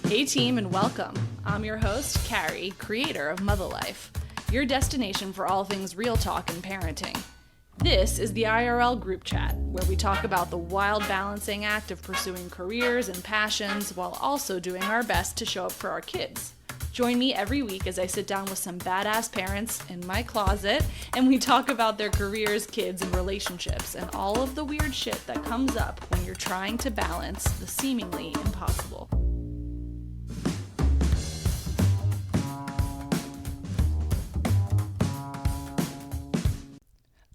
Hey team, and welcome. I'm your host, Carrie, creator of Mother Life, your destination for all things real talk and parenting. This is the IRL group chat, where we talk about the wild balancing act of pursuing careers and passions while also doing our best to show up for our kids. Join me every week as I sit down with some badass parents in my closet and we talk about their careers, kids, and relationships and all of the weird shit that comes up when you're trying to balance the seemingly impossible.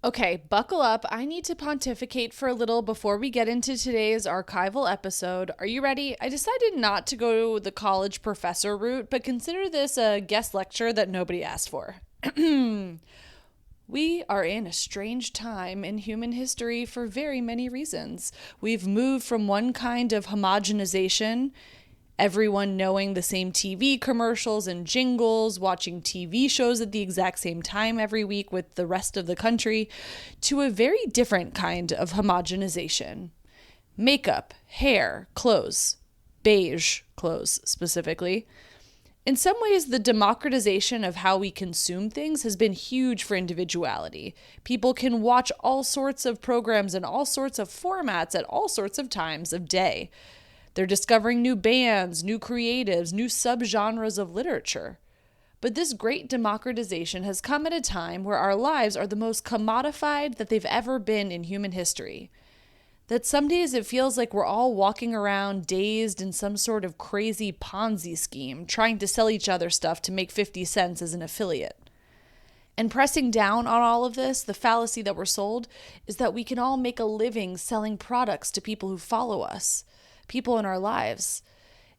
Okay, buckle up. I need to pontificate for a little before we get into today's archival episode. Are you ready? I decided not to go the college professor route, but consider this a guest lecture that nobody asked for. We are in a strange time in human history for very many reasons. We've moved from one kind of homogenization, everyone knowing the same TV commercials and jingles, watching TV shows at the exact same time every week with the rest of the country, to a very different kind of homogenization. Makeup, hair, clothes, beige clothes specifically. In some ways, the democratization of how we consume things has been huge for individuality. People can watch all sorts of programs in all sorts of formats at all sorts of times of day. They're discovering new bands, new creatives, new subgenres of literature. But this great democratization has come at a time where our lives are the most commodified that they've ever been in human history. That some days it feels like we're all walking around dazed in some sort of crazy Ponzi scheme, trying to sell each other stuff to make 50 cents as an affiliate. And pressing down on all of this, the fallacy that we're sold is that we can all make a living selling products to people who follow us. People in our lives.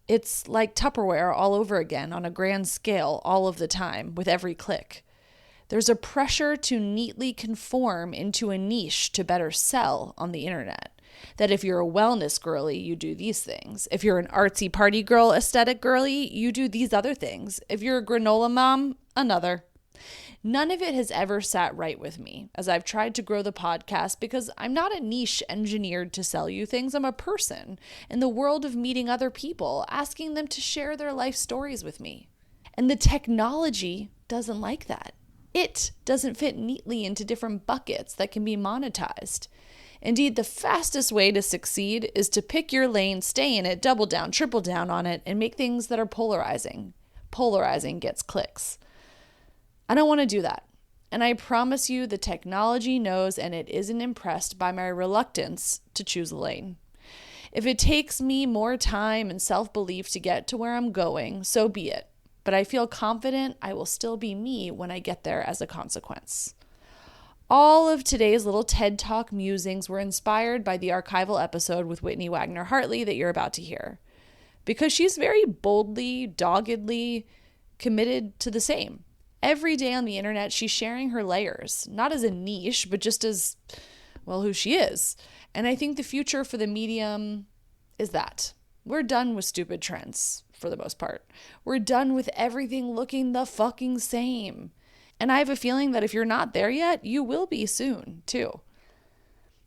It's like Tupperware all over again on a grand scale all of the time with every click. There's a pressure to neatly conform into a niche to better sell on the internet. That if you're a wellness girly, you do these things. If you're an artsy party girl, aesthetic girly, you do these other things. If you're a granola mom, another. None of it has ever sat right with me as I've tried to grow the podcast because I'm not a niche engineered to sell you things. I'm a person in the world of meeting other people, asking them to share their life stories with me. And the technology doesn't like that. It doesn't fit neatly into different buckets that can be monetized. Indeed, the fastest way to succeed is to pick your lane, stay in it, double down, triple down on it, and make things that are polarizing. Polarizing gets clicks. I don't want to do that. And I promise you the technology knows and it isn't impressed by my reluctance to choose a lane. If it takes me more time and self-belief to get to where I'm going, so be it. But I feel confident I will still be me when I get there as a consequence. All of today's little TED Talk musings were inspired by the archival episode with Whitney Wagner Hartley that you're about to hear. Because she's very boldly, doggedly committed to the same. Every day on the internet, she's sharing her layers, not as a niche, but just as, well, who she is. And I think the future for the medium is that. We're done with stupid trends, for the most part. We're done with everything looking the fucking same. And I have a feeling that if you're not there yet, you will be soon, too.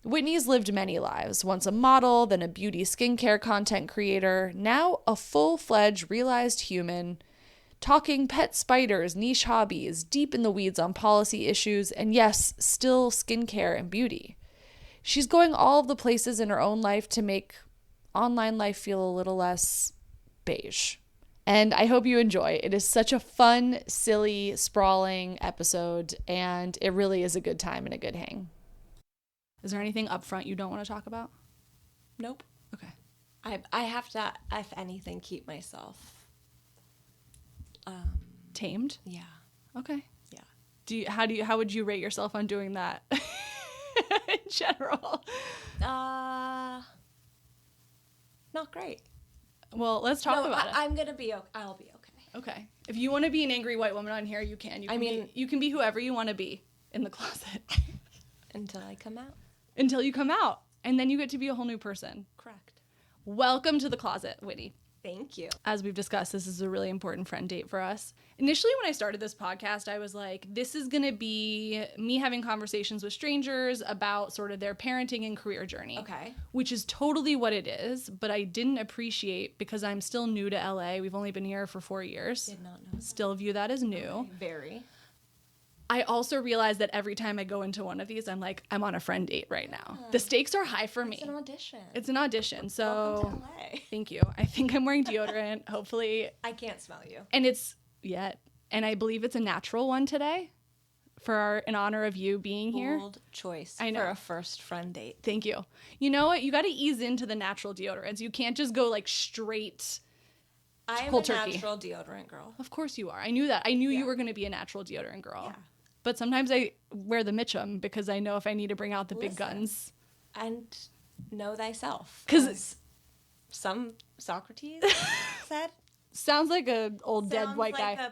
Whitney's lived many lives, once a model, then a beauty skincare content creator, now a full-fledged realized human, talking pet spiders, niche hobbies, deep in the weeds on policy issues, and yes, still skincare and beauty. She's going all of the places in her own life to make online life feel a little less beige. And I hope you enjoy. It is such a fun, silly, sprawling episode, and it really is a good time and a good hang. Is there anything up front you don't want to talk about? Nope. Okay. I have to, if anything, keep myself tamed? Yeah. Okay. Yeah. How would you rate yourself on doing that in general? Not great. Well, let's talk about it. I'm gonna be okay. I'll be okay. Okay. If you want to be an angry white woman on here, you can. You can be whoever you want to be in the closet. Until I come out. Until you come out. And then you get to be a whole new person. Correct. Welcome to the closet, Whitney. Thank you. As we've discussed, this is a really important friend date for us. Initially, when I started this podcast, I was like, this is going to be me having conversations with strangers about sort of their parenting and career journey. Okay. Which is totally what it is, but I didn't appreciate, because I'm still new to LA. We've only been here for 4 years. Did not know that. Still view that as new. Okay. Very. I also realized that every time I go into one of these, I'm like, I'm on a friend date right now. The stakes are high for me. It's an audition. It's an audition. So Welcome to LA. thank you. I think I'm wearing deodorant, hopefully. I can't smell you. And and I believe it's a natural one today in honor of you being here. Bold choice I know. for a first friend date. Thank you. You know what? You got to ease into the natural deodorants. You can't just go like straight. I'm cold a turkey. natural deodorant girl. Of course you are. I knew that. I knew Yeah. you were going to be a natural deodorant girl. Yeah. But sometimes I wear the Mitchum because I know if I need to bring out the big Listen. guns. And know thyself. 'Cause- As some Socrates said. Sounds like an old dead Sounds white like guy.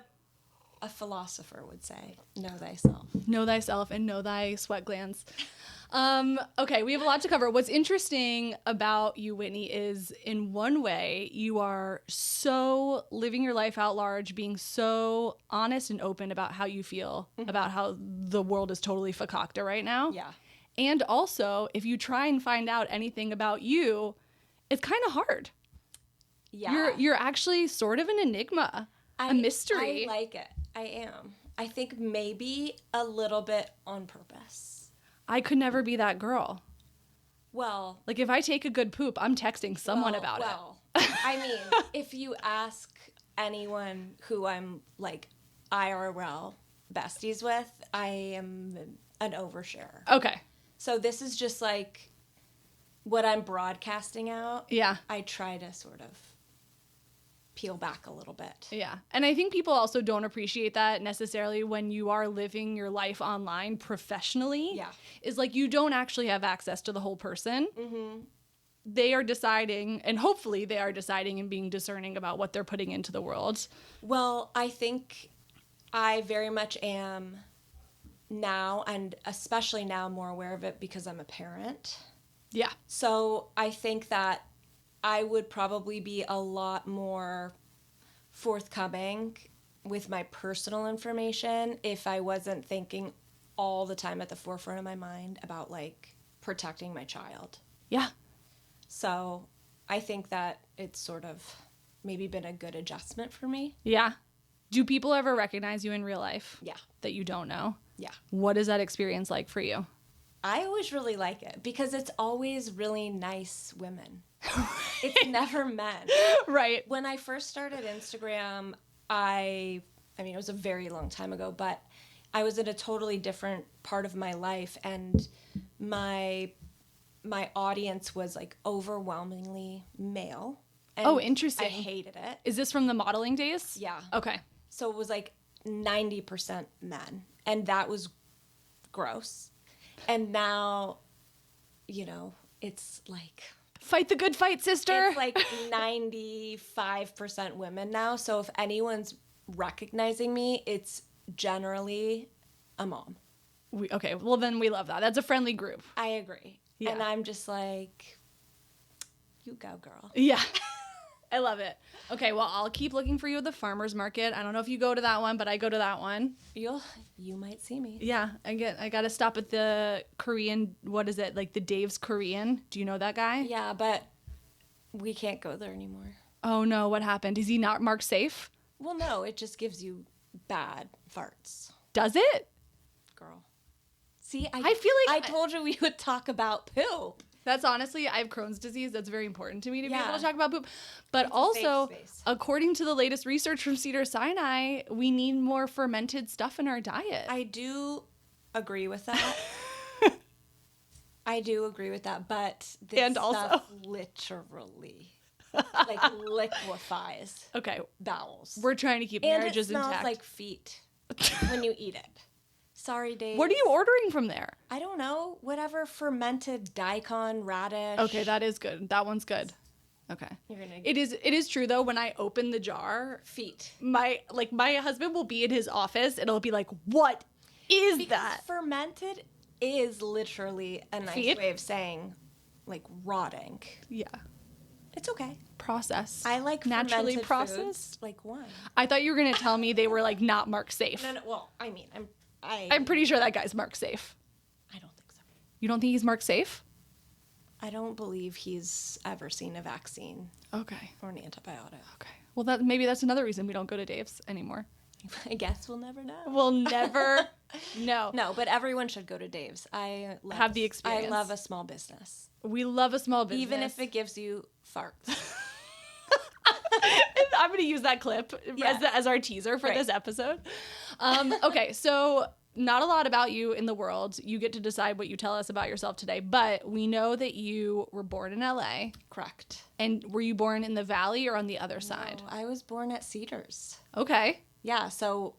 a philosopher would say, know thyself. Know thyself and know thy sweat glands. Okay, we have a lot to cover. What's interesting about you, Whitney, is in one way, you are so living your life out large, being so honest and open about how you feel, about how the world is totally fakakta right now. Yeah. And also, if you try and find out anything about you, it's kind of hard. Yeah. You're actually sort of an enigma, a mystery. I like it. I am. I think maybe a little bit on purpose. I could never be that girl. Well, Like, if I take a good poop, I'm texting someone about it. I mean, if you ask anyone who I'm like IRL besties with, I am an oversharer. Okay. So this is just like what I'm broadcasting out. Yeah. I try to sort of peel back a little bit. Yeah. And I think people also don't appreciate that necessarily when you are living your life online professionally. Yeah. Is like you don't actually have access to the whole person. Mm-hmm. They are deciding, and hopefully they are deciding and being discerning about what they're putting into the world. Well, I think I very much am now, and especially now more aware of it because I'm a parent. Yeah. So I think that I would probably be a lot more forthcoming with my personal information if I wasn't thinking all the time at the forefront of my mind about like protecting my child. Yeah. So I think that it's sort of maybe been a good adjustment for me. Yeah. Do people ever recognize you in real life? Yeah. That you don't know? Yeah. What is that experience like for you? I always really like it because it's always really nice women. It's never men. Right. When I first started Instagram, I mean, it was a very long time ago, but I was in a totally different part of my life, and my audience was like overwhelmingly male. And Oh, interesting. I hated it. Is this from the modeling days? Yeah. Okay. So it was like 90% men, and that was gross. And now, you know, it's like Fight the good fight, sister. it's like 95% women now. So if anyone's recognizing me, it's generally a mom. Okay, well then we love that. That's a friendly group. I agree. Yeah. And I'm just like, you go, girl. Yeah. I love it. Okay, well, I'll keep looking for you at the farmer's market. I don't know if you go to that one, but I go to that one. You might see me. Yeah, I got to stop at the Korean, what is it? Like the Dave's Korean. Do you know that guy? Yeah, but we can't go there anymore. Oh no, what happened? Is he not marked safe? Well, no, it just gives you bad farts, Does it? girl. See, I feel like I told you we would talk about poop. That's honestly, I have Crohn's disease. That's very important to me to be Yeah. able to talk about poop. But It's a also, safe space. according to the latest research from Cedars-Sinai, we need more fermented stuff in our diet. I do agree with that. I do agree with that, but this And also- stuff literally like liquefies Okay, bowels. we're trying to keep And marriages it smells intact. like feet when you eat it. Sorry, Dave. What are you ordering from there? I don't know. Whatever fermented daikon, radish. Okay, that is good. That one's good. Okay. You're gonna It is true though, when I open the jar, feet. my husband will be in his office and it'll be like, "What is Because that?" fermented is literally a nice Feet? way of saying like rotting. Yeah. It's okay. process. I like naturally fermented processed. foods, like wine. I thought you were gonna tell me they were like not mark safe. No, well, I mean, I'm pretty sure that guy's mark safe. I don't think so. You don't think he's mark safe? I don't believe he's ever seen a vaccine Okay. or an antibiotic. Okay. Well, maybe that's another reason we don't go to Dave's anymore. I guess we'll never know. We'll never know. No, but everyone should go to Dave's. I love Have the experience. I love a small business. We love a small business. Even if it gives you farts. I'm going to use that clip as our teaser for this episode. Okay, so not a lot about you in the world. You get to decide what you tell us about yourself today, but we know that you were born in LA. Correct. And were you born in the Valley or on the other side? No, I was born at Cedars. Okay. Yeah, so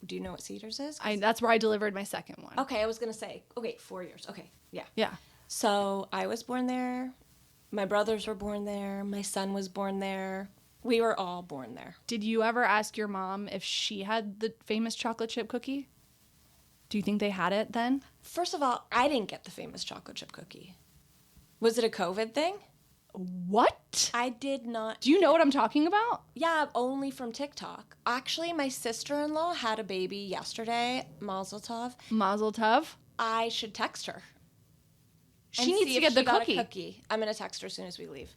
do you know what Cedars is? That's where I delivered my second one. Okay, I was going to say, 4 years. Okay, yeah. Yeah. So I was born there. My brothers were born there. My son was born there. We were all born there. Did you ever ask your mom if she had the famous chocolate chip cookie? Do you think they had it then? First of all, I didn't get the famous chocolate chip cookie. Was it a COVID thing? What? I did not. Do you know what I'm talking about? Yeah, only from TikTok. Actually, my sister-in-law had a baby yesterday, Mazel Tov. Mazel tov. I should text her. She needs to get the cookie. I'm going to text her as soon as we leave.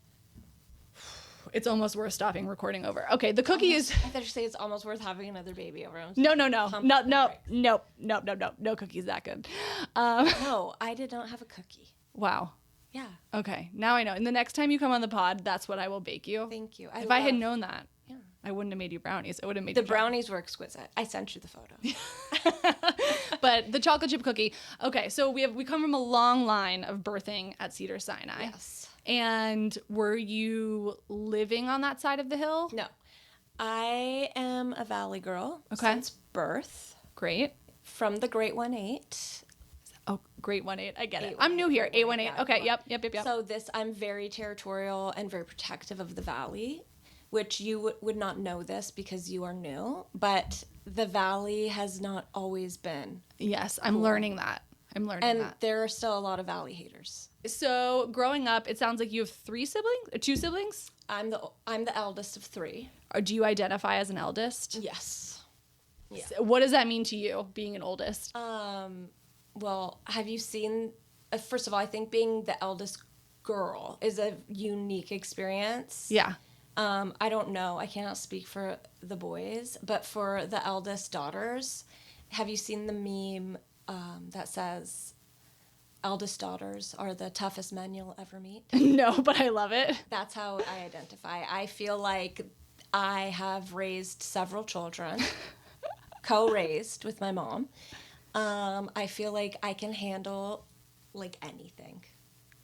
It's almost worth stopping recording over. Okay, the cookie is... I thought you say it's almost worth having another baby over. No. No cookie's that good. No, I did not have a cookie. Wow. Yeah. Okay, now I know. And the next time you come on the pod, that's what I will bake you. Thank you. If I had known that, I wouldn't have made you brownies. I would have made the brownies were exquisite. I sent you the photo. But the chocolate chip cookie. Okay, so we come from a long line of birthing at Cedars-Sinai. Yes. And were you living on that side of the hill? No. I am a Valley girl since birth. Great. From the Great 1-8. Oh, Great 1-8. I get it. I'm new here. 818. Yeah, okay, yep. So I'm very territorial and very protective of the Valley, which you would not know this because you are new, but the Valley has not always been. Yes, I'm learning that. And there are still a lot of Valley haters. So growing up, it sounds like you have 3 siblings, or 2 siblings? I'm the eldest of 3. Or do you identify as an eldest? Yes. Yeah. So what does that mean to you, being an oldest? Well, have you seen? First of all, I think being the eldest girl is a unique experience. Yeah. I don't know. I cannot speak for the boys, but for the eldest daughters, have you seen the meme that says, eldest daughters are the toughest men you'll ever meet? No, but I love it. That's how I identify. I feel like I have raised several children, co-raised with my mom. I feel like I can handle like anything.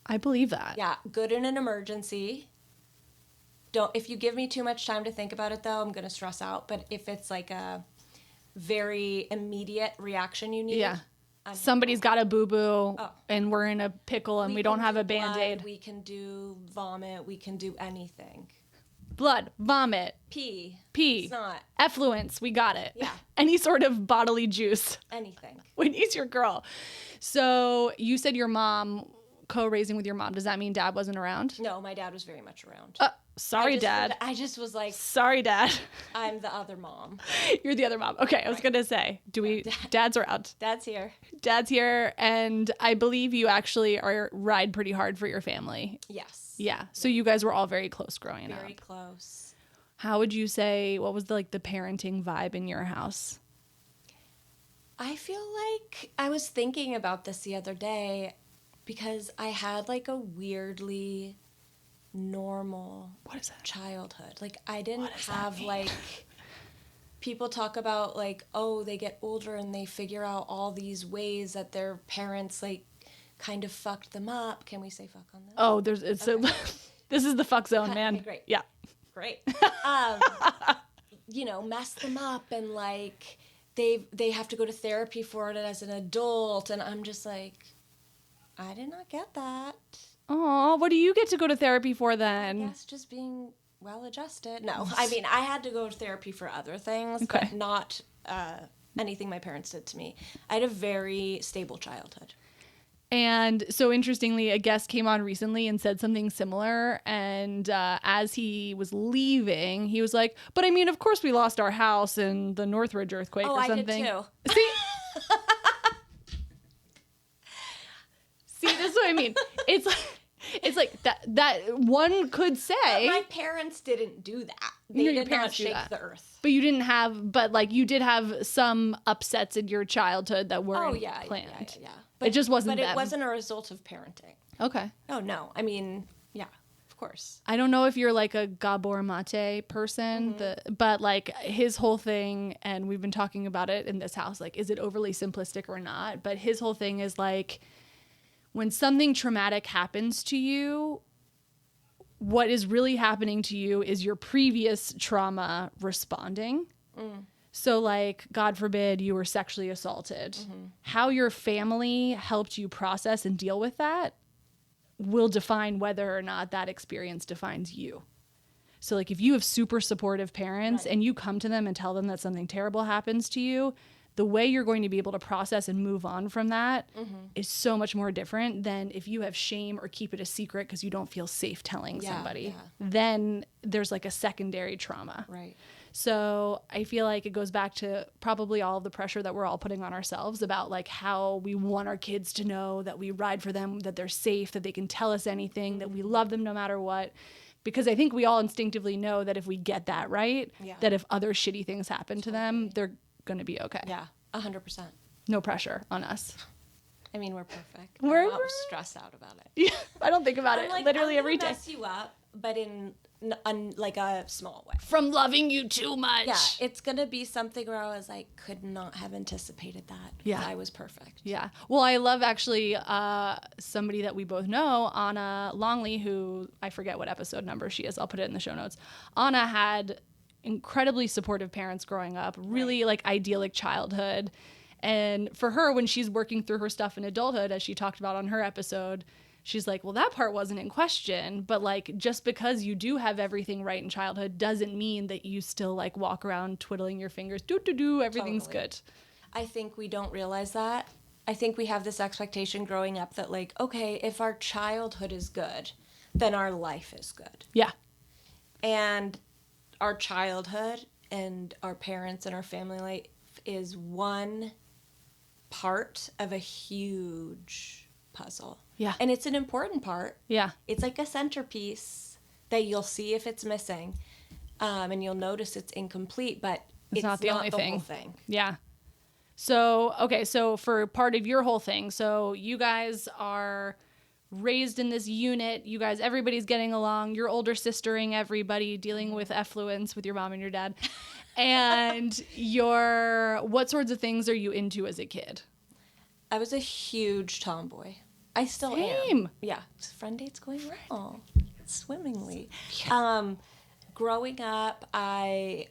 I believe that. Yeah, good in an emergency. If you give me too much time to think about it, though, I'm going to stress out. But if it's like a very immediate reaction you need. Yeah. Somebody's got a boo-boo and we're in a pickle and we don't have a Band-Aid. We can do vomit. We can do anything. Blood, vomit, Pee. snot, effluence. We got it. Yeah. Any sort of bodily juice. Anything. Whitney's your girl. So you said your mom, co-raising with your mom. Does that mean dad wasn't around? No, my dad was very much around. Sorry, Dad. I just was like, sorry, Dad. I'm the other mom. You're the other mom. Okay, I was going to say, Dad's around. Dad's here. Dad's here, and I believe you actually ride pretty hard for your family. Yes. Yeah, so you guys were all very close growing up. Very close. How would you say, what was the parenting vibe in your house? I feel like I was thinking about this the other day because I had like a weirdly normal childhood. Like I didn't have like people talk about like, oh, they get older and they figure out all these ways that their parents like kind of fucked them up. Can we say fuck on this? Oh, this is the fuck zone, man. Okay, great. Yeah. Great. Mess them up and like they have to go to therapy for it as an adult, and I'm just like, I did not get that. Oh, what do you get to go to therapy for then? I guess just being well-adjusted. No, I mean, I had to go to therapy for other things, but not anything my parents did to me. I had a very stable childhood. And so interestingly, a guest came on recently and said something similar. And as he was leaving, he was like, but I mean, of course we lost our house in the Northridge earthquake or something. I did too. See? See, this is what I mean. It's like that one could say. But my parents didn't do that. They did not shake the earth. But you didn't have, but like you did have some upsets in your childhood that weren't planned. Yeah. But it just wasn't But them. it wasn't a result of parenting. Okay. Oh, no. I mean, yeah, of course. I don't know if you're like a Gabor Mate person, but like his whole thing, and we've been talking about it in this house, like, is it overly simplistic or not? But his whole thing is like, when something traumatic happens to you, what is really happening to you is your previous trauma responding. So like, God forbid you were sexually assaulted. How your family helped you process and deal with that will define whether or not that experience defines you. So like, if you have super supportive parents and you come to them and tell them that something terrible happens to you, the way you're going to be able to process and move on from that is so much more different than if you have shame or keep it a secret because you don't feel safe telling somebody. Then there's like a secondary trauma. Right. So I feel like it goes back to probably all of the pressure that we're all putting on ourselves about like how we want our kids to know that we ride for them, that they're safe, that they can tell us anything, that we love them no matter what. Because I think we all instinctively know that if we get that right, that if other shitty things happen to them, they're going to be okay. Yeah, 100%. No pressure on us. I mean, we're perfect. We're not stressed out about it. Yeah, I don't think about it like, literally every day. Mess you up, but in like a small way. From loving you too much. Yeah, it's gonna be something where I was like, could not have anticipated that. Yeah, I was perfect. Yeah. Well, I love actually somebody that we both know, Anna Longley, who I forget what episode number she is. I'll put it in the show notes. Anna had incredibly supportive parents growing up, really like idyllic childhood. And for her, when she's working through her stuff in adulthood, as she talked about on her episode, she's like, well, that part wasn't in question. But like, just because you do have everything right in childhood doesn't mean that you still like walk around twiddling your fingers, everything's good. I think we don't realize that. I think we have this expectation growing up that like, okay, if our childhood is good, then our life is good. Yeah. And our childhood and our parents and our family life is one part of a huge puzzle. Yeah. And it's an important part. Yeah. It's like a centerpiece that you'll see if it's missing. And you'll notice it's incomplete, but it's not the only thing. Whole thing. Yeah. So, okay, so for part of your whole thing, so you guys are raised in this unit, you guys, everybody's getting along, you're older sistering everybody, dealing with effluence with your mom and your dad. And what sorts of things are you into as a kid? I was a huge tomboy. I still am. Yeah. Friend date's going well. Swimmingly. Yeah. Growing up, I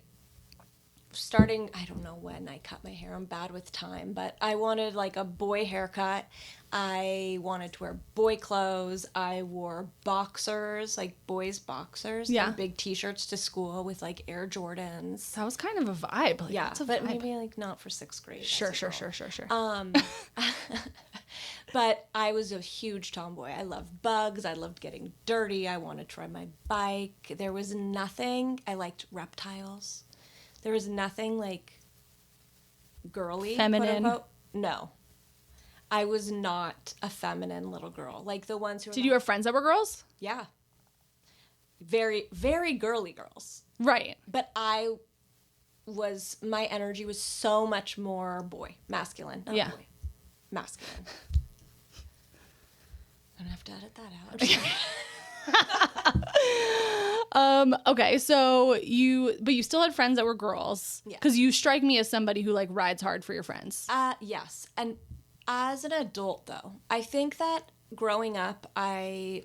don't know when I cut my hair. I'm bad with time, but I wanted like a boy haircut. I wanted to wear boy clothes. I wore boxers, like boys' boxers. Yeah. And big t-shirts to school with like Air Jordans. That was kind of a vibe. Like, yeah, but vibe. Maybe like not for 6th grade. Sure. But I was a huge tomboy. I loved bugs. I loved getting dirty. I wanted to ride my bike. There was nothing. I liked reptiles. There was nothing like girly, feminine. Quote unquote. No. I was not a feminine little girl. Like the ones who were Did you have friends that were girls? Yeah. Very, very girly girls. Right. But my energy was so much more masculine. Not boy. Masculine. I'm gonna have to edit that out. Okay, so you still had friends that were girls. Yeah. Because you strike me as somebody who like rides hard for your friends. Yes. And as an adult though, I think that growing up I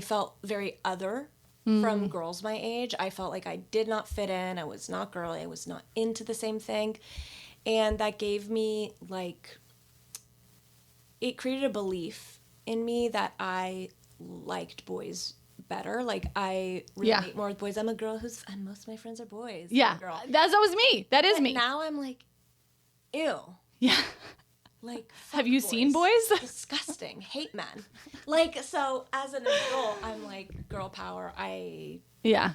felt very other from girls my age. I felt like I did not fit in. I was not girly. I was not into the same thing. And that gave me it created a belief in me that I liked boys better. Like I relate more with boys. I'm a girl and most of my friends are boys. Yeah, that was me. That is me. Now I'm like, ew. Yeah. Like, Have you seen boys? Disgusting. Hate men. Like, so as an adult, I'm like, girl power. Yeah.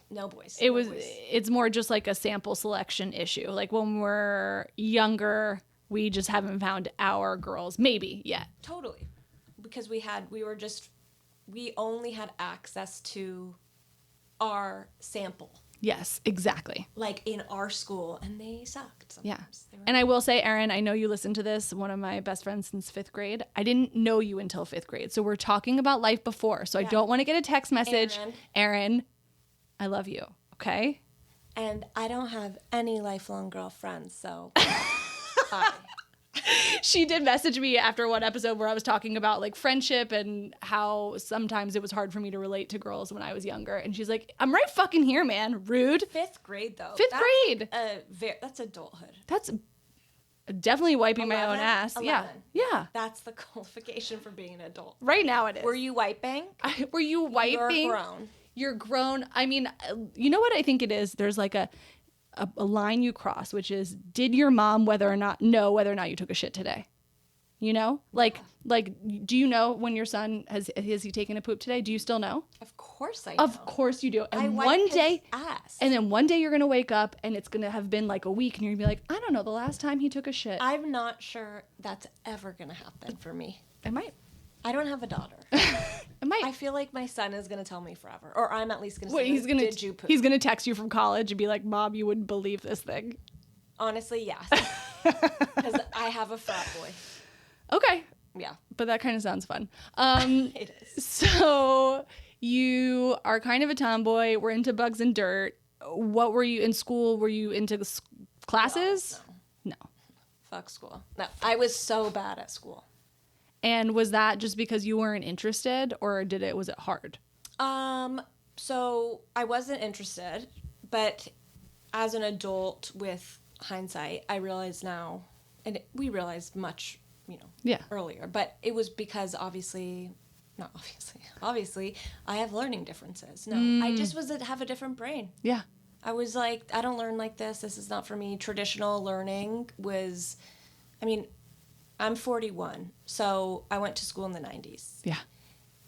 No boys. It's more just like a sample selection issue. Like when we're younger, we just haven't found our girls maybe yet. Totally. Because we only had access to our sample. Yes, exactly. Like in our school, and they sucked sometimes. Yeah. And I will say, Erin, I know you listen to this, one of my best friends since 5th grade. I didn't know you until 5th grade. So we're talking about life before. So I don't want to get a text message. Erin, I love you. Okay? And I don't have any lifelong girlfriends, so bye. She did message me after one episode where I was talking about like friendship and how sometimes it was hard for me to relate to girls when I was younger. And she's like, I'm right fucking here, man. Rude. 5th grade, though. 5th grade. That's adulthood. That's definitely wiping 11? my own ass. 11. Yeah. That's the qualification for being an adult. Right now it is. Were you wiping? Were you wiping? You're grown. You're grown. I mean, you know what I think it is? There's like a line you cross, which is, did your mom know whether or not you took a shit today? You know, like, do you know when your son has he taken a poop today? Do you still know? Of course I know. Of course you do. And I wipe one day, his ass. and then one day you're gonna wake up and it's gonna have been like a week, and you're gonna be like, I don't know, the last time he took a shit. I'm not sure that's ever gonna happen for me. It might. I don't have a daughter. It might. I feel like my son is gonna tell me forever, or I'm at least gonna say, Did you poop? He's gonna text you from college and be like, Mom, you wouldn't believe this thing. Honestly, yes, because I have a frat boy. Okay. Yeah. But that kind of sounds fun. It is. So you are kind of a tomboy. We're into bugs and dirt. What were you in school? Were you into classes? No. Fuck school. No, I was so bad at school. And was that just because you weren't interested, or was it hard? So I wasn't interested, but as an adult with hindsight, I realize now, and we realized much, earlier, but it was because obviously, I have learning differences. No, I just have a different brain. Yeah. I was like, I don't learn like this. This is not for me. Traditional learning I'm 41, so I went to school in the 90s. Yeah.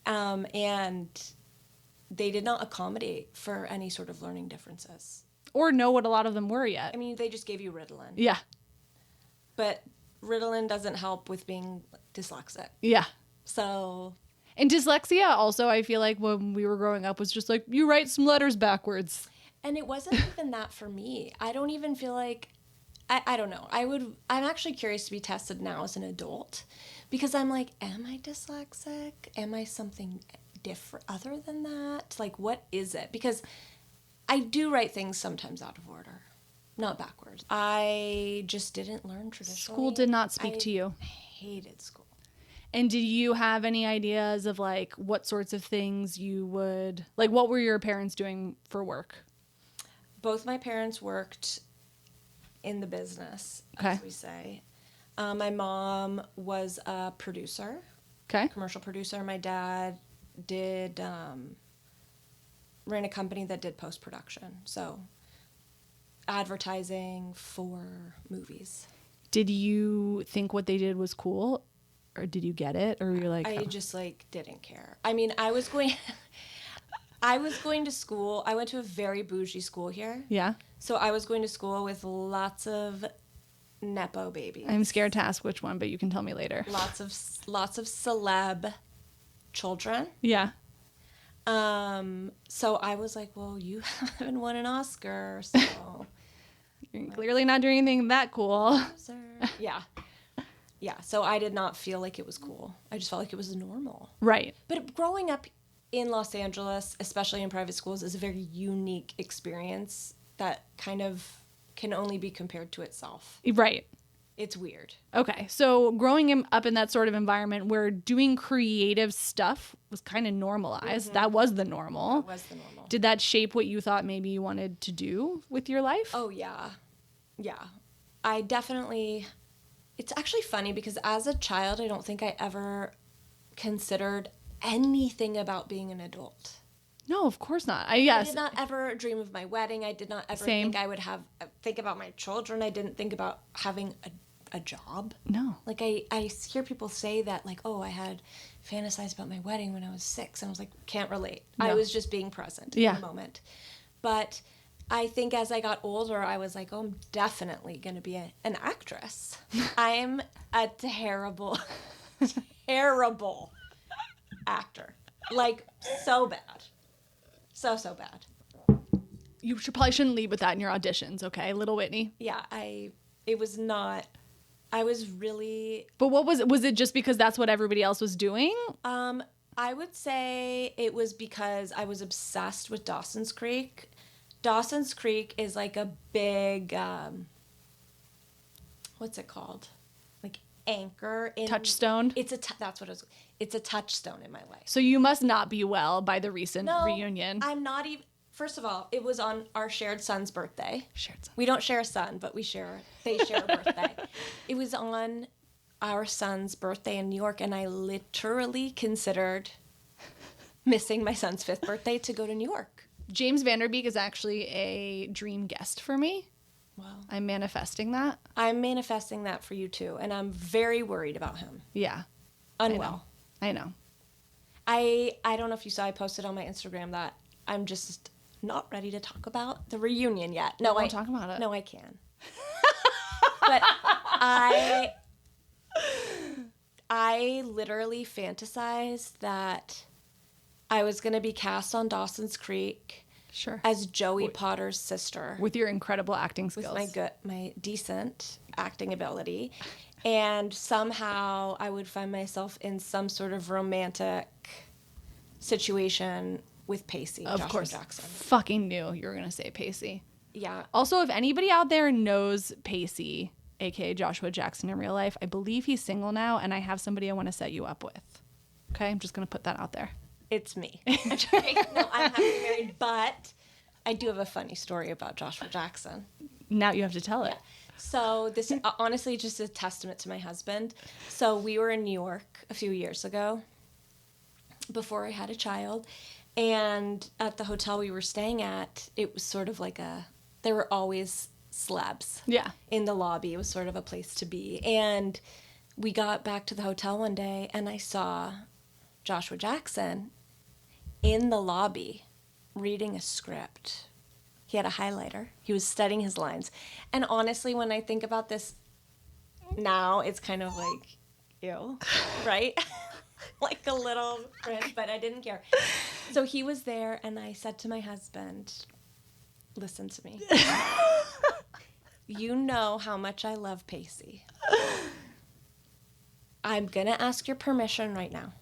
And they did not accommodate for any sort of learning differences. Or know what a lot of them were yet. I mean, they just gave you Ritalin. Yeah. But Ritalin doesn't help with being dyslexic. Yeah. So. And dyslexia also, I feel like when we were growing up, was just like, you write some letters backwards. And it wasn't even that for me. I don't even feel like, I don't know. I'm actually curious to be tested now as an adult, because I'm like, am I dyslexic? Am I something different other than that? Like, what is it? Because I do write things sometimes out of order, not backwards. I just didn't learn traditionally. School did not speak to you. I hated school. And did you have any ideas of like what sorts of things what were your parents doing for work? Both my parents worked in the business, as we say. My mom was a producer, commercial producer. My dad ran a company that did post-production, so advertising for movies. Did you think what they did was cool, or did you get it, or you're like... I just didn't care. I mean, I was going to school. I went to a very bougie school here. Yeah. So I was going to school with lots of Nepo babies. I'm scared to ask which one, but you can tell me later. Lots of celeb children. Yeah. So I was like, well, you haven't won an Oscar, so you're clearly not doing anything that cool. Yeah. Yeah. So I did not feel like it was cool. I just felt like it was normal. Right. But growing up in Los Angeles, especially in private schools, is a very unique experience that kind of can only be compared to itself. Right. It's weird. Okay. So growing up in that sort of environment where doing creative stuff was kind of normalized, mm-hmm. That was the normal. That was the normal. Did that shape what you thought maybe you wanted to do with your life? Oh, yeah. Yeah. I definitely... It's actually funny because as a child, I don't think I ever considered anything about being an adult. No, of course not. I did not ever dream of my wedding. I did not ever Same. think I would think about my children. I didn't think about having a job. No. Like, I hear people say that, like, oh, I had fantasized about my wedding when I was 6. And I was like, can't relate. No. I was just being present in the moment. But I think as I got older, I was like, oh, I'm definitely going to be an actress. I'm a terrible, terrible actor. Like, so bad. So bad. You probably shouldn't lead with that in your auditions, okay, little Whitney? Yeah, it was not, I was really... But what was it just because that's what everybody else was doing? I would say it was because I was obsessed with Dawson's Creek. Dawson's Creek is like a big, what's it called? Like anchor in... Touchstone? That's what it was. It's a touchstone in my life. So you must not be well by the recent reunion. I'm not even... First of all, it was on our shared son's birthday. Shared son. We don't share a son, but they share a birthday. It was on our son's birthday in New York, and I literally considered missing my son's 5th birthday to go to New York. James Vanderbeek is actually a dream guest for me. Wow. I'm manifesting that. I'm manifesting that for you too, and I'm very worried about him. Yeah. Unwell. I know. I don't know if you saw, I posted on my Instagram that I'm just not ready to talk about the reunion yet. No, Don't talk about it. No, I can. But I literally fantasized that I was going to be cast on Dawson's Creek as Joey Potter's sister. With your incredible acting skills. With my decent acting ability. And somehow I would find myself in some sort of romantic situation with Pacey, of Joshua course. Jackson. Fucking knew you were going to say Pacey. Yeah. Also, if anybody out there knows Pacey, aka Joshua Jackson in real life, I believe he's single now, and I have somebody I want to set you up with. Okay? I'm just going to put that out there. It's me. No, I'm happily married, but I do have a funny story about Joshua Jackson. Now you have to tell it. Yeah. So this honestly just a testament to my husband. So we were in New York a few years ago before I had a child. And at the hotel we were staying at, it was sort of like there were always celebs in the lobby. It was sort of a place to be. And we got back to the hotel one day, and I saw Joshua Jackson in the lobby reading a script. He had a highlighter. He was studying his lines. And honestly, when I think about this now, it's kind of like, ew, right? Like a little cringe, but I didn't care. So he was there, and I said to my husband, listen to me. You know how much I love Pacey. I'm going to ask your permission right now.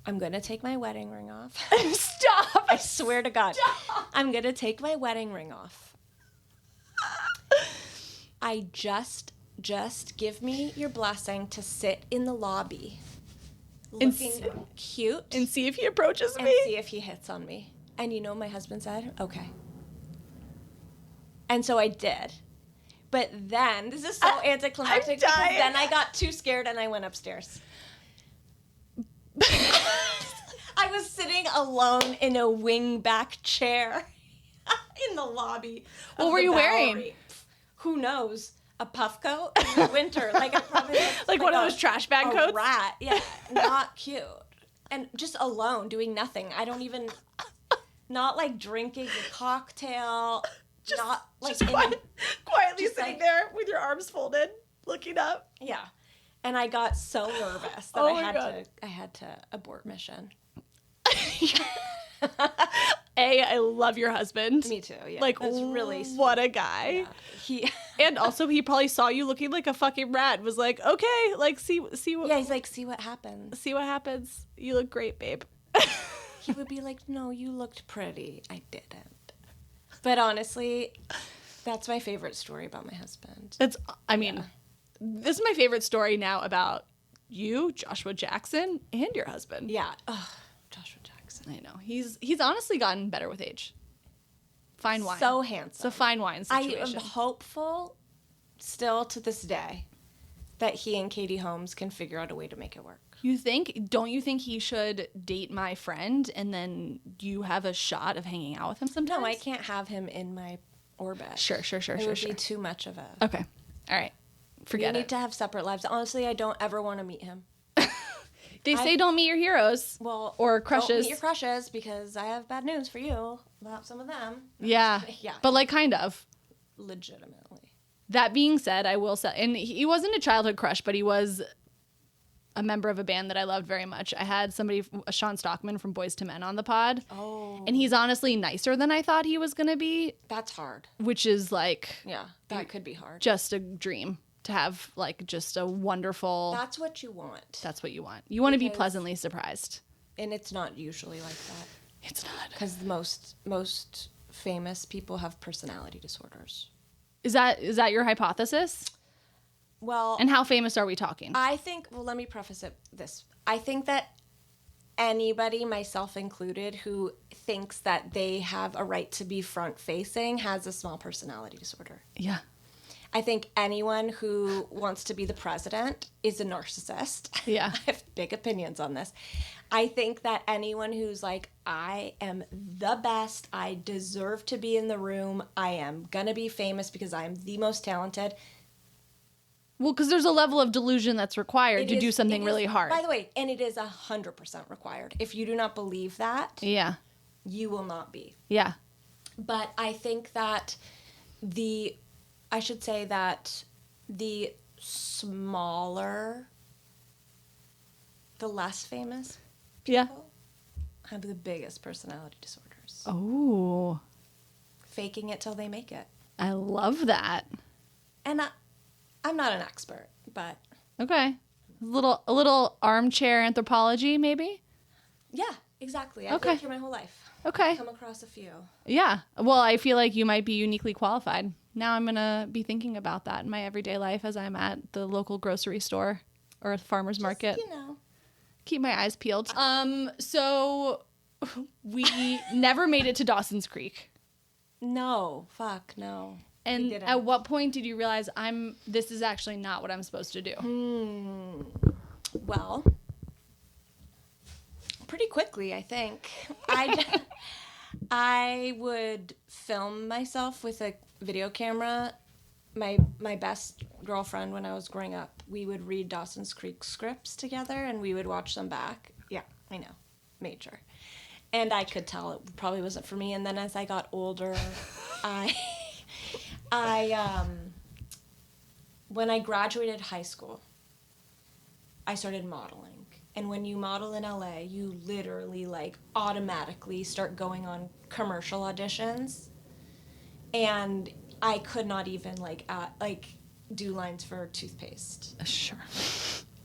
I'm going to take my wedding ring off. Stop! I swear to God. Stop. I'm going to take my wedding ring off. I just give me your blessing to sit in the lobby looking cute. And see if he approaches me. And see if he hits on me. And you know what my husband said? Okay. And so I did. But then, this is so anticlimactic because then I got too scared and I went upstairs. I was sitting alone in a wingback chair in the lobby. What were you wearing? Who knows? A puff coat in the winter. Like I probably like one of those trash bag coats? Rat. Yeah. Not cute. And just alone doing nothing. I don't even not like drinking a cocktail. Just, not like just quietly sitting there with your arms folded, looking up. Yeah. And I got so nervous that I had to abort mission. I love your husband. Me too. Yeah. Like, that's really sweet. What a guy. Yeah. And also, he probably saw you looking like a fucking rat. Was like, okay, like see what. Yeah, he's like, see what happens. See what happens. You look great, babe. He would be like, no, you looked pretty. I didn't. But honestly, that's my favorite story about my husband. This is my favorite story now about you, Joshua Jackson, and your husband. Yeah. Oh, Joshua Jackson. I know. He's honestly gotten better with age. Fine wine. So handsome. It's a fine wine situation. I am hopeful still to this day that he and Katie Holmes can figure out a way to make it work. Don't you think he should date my friend and then you have a shot of hanging out with him sometimes? No, I can't have him in my orbit. Sure. It would be too much of a... Okay. All right. Forget We it. need to have separate lives. Honestly, I don't ever want to meet him. They say don't meet your heroes. Well, or don't crushes. meet your crushes, because I have bad news for you about some of them. Yeah. Yeah. But like kind of. Legitimately. That being said, I will say, and he wasn't a childhood crush, but he was a member of a band that I loved very much. I had Sean Stockman from Boyz II Men on the pod. Oh. And he's honestly nicer than I thought he was going to be. That's hard. Which is like. Yeah, that could be hard. Just a dream to have like just a wonderful. That's what you want. That's what you want. You want to be pleasantly surprised. And it's not usually like that. It's not. Because most famous people have personality disorders. Is that your hypothesis? Well, and how famous are we talking? I think, well, let me preface this. I think that anybody, myself included, who thinks that they have a right to be front-facing has a small personality disorder. Yeah. I think anyone who wants to be the president is a narcissist. Yeah. I have big opinions on this. I think that anyone who's like, I am the best, I deserve to be in the room, I am gonna be famous because I am the most talented. Well, because there's a level of delusion that's required to do something really hard. By the way, and it is 100% required. If you do not believe that, yeah, you will not be. Yeah. But I think that the smaller, the less famous people have the biggest personality disorders. Oh. Faking it till they make it. I love that. And I'm not an expert, but okay, a little armchair anthropology, maybe. Yeah, exactly. I've lived here my whole life. Okay. I've come across a few. Yeah. Well, I feel like you might be uniquely qualified. Now I'm gonna be thinking about that in my everyday life as I'm at the local grocery store or a farmer's market. You know. Keep my eyes peeled. So we never made it to Dawson's Creek. No. Fuck, no. And at what point did you realize this is actually not what I'm supposed to do? Well, pretty quickly, I think. I would film myself with a video camera. My best girlfriend when I was growing up, we would read Dawson's Creek scripts together and we would watch them back. Yeah, I know. Major. And I could tell it probably wasn't for me. And then as I got older, when I graduated high school, I started modeling. And when you model in LA, you literally like automatically start going on commercial auditions. And I could not even do lines for toothpaste. Sure.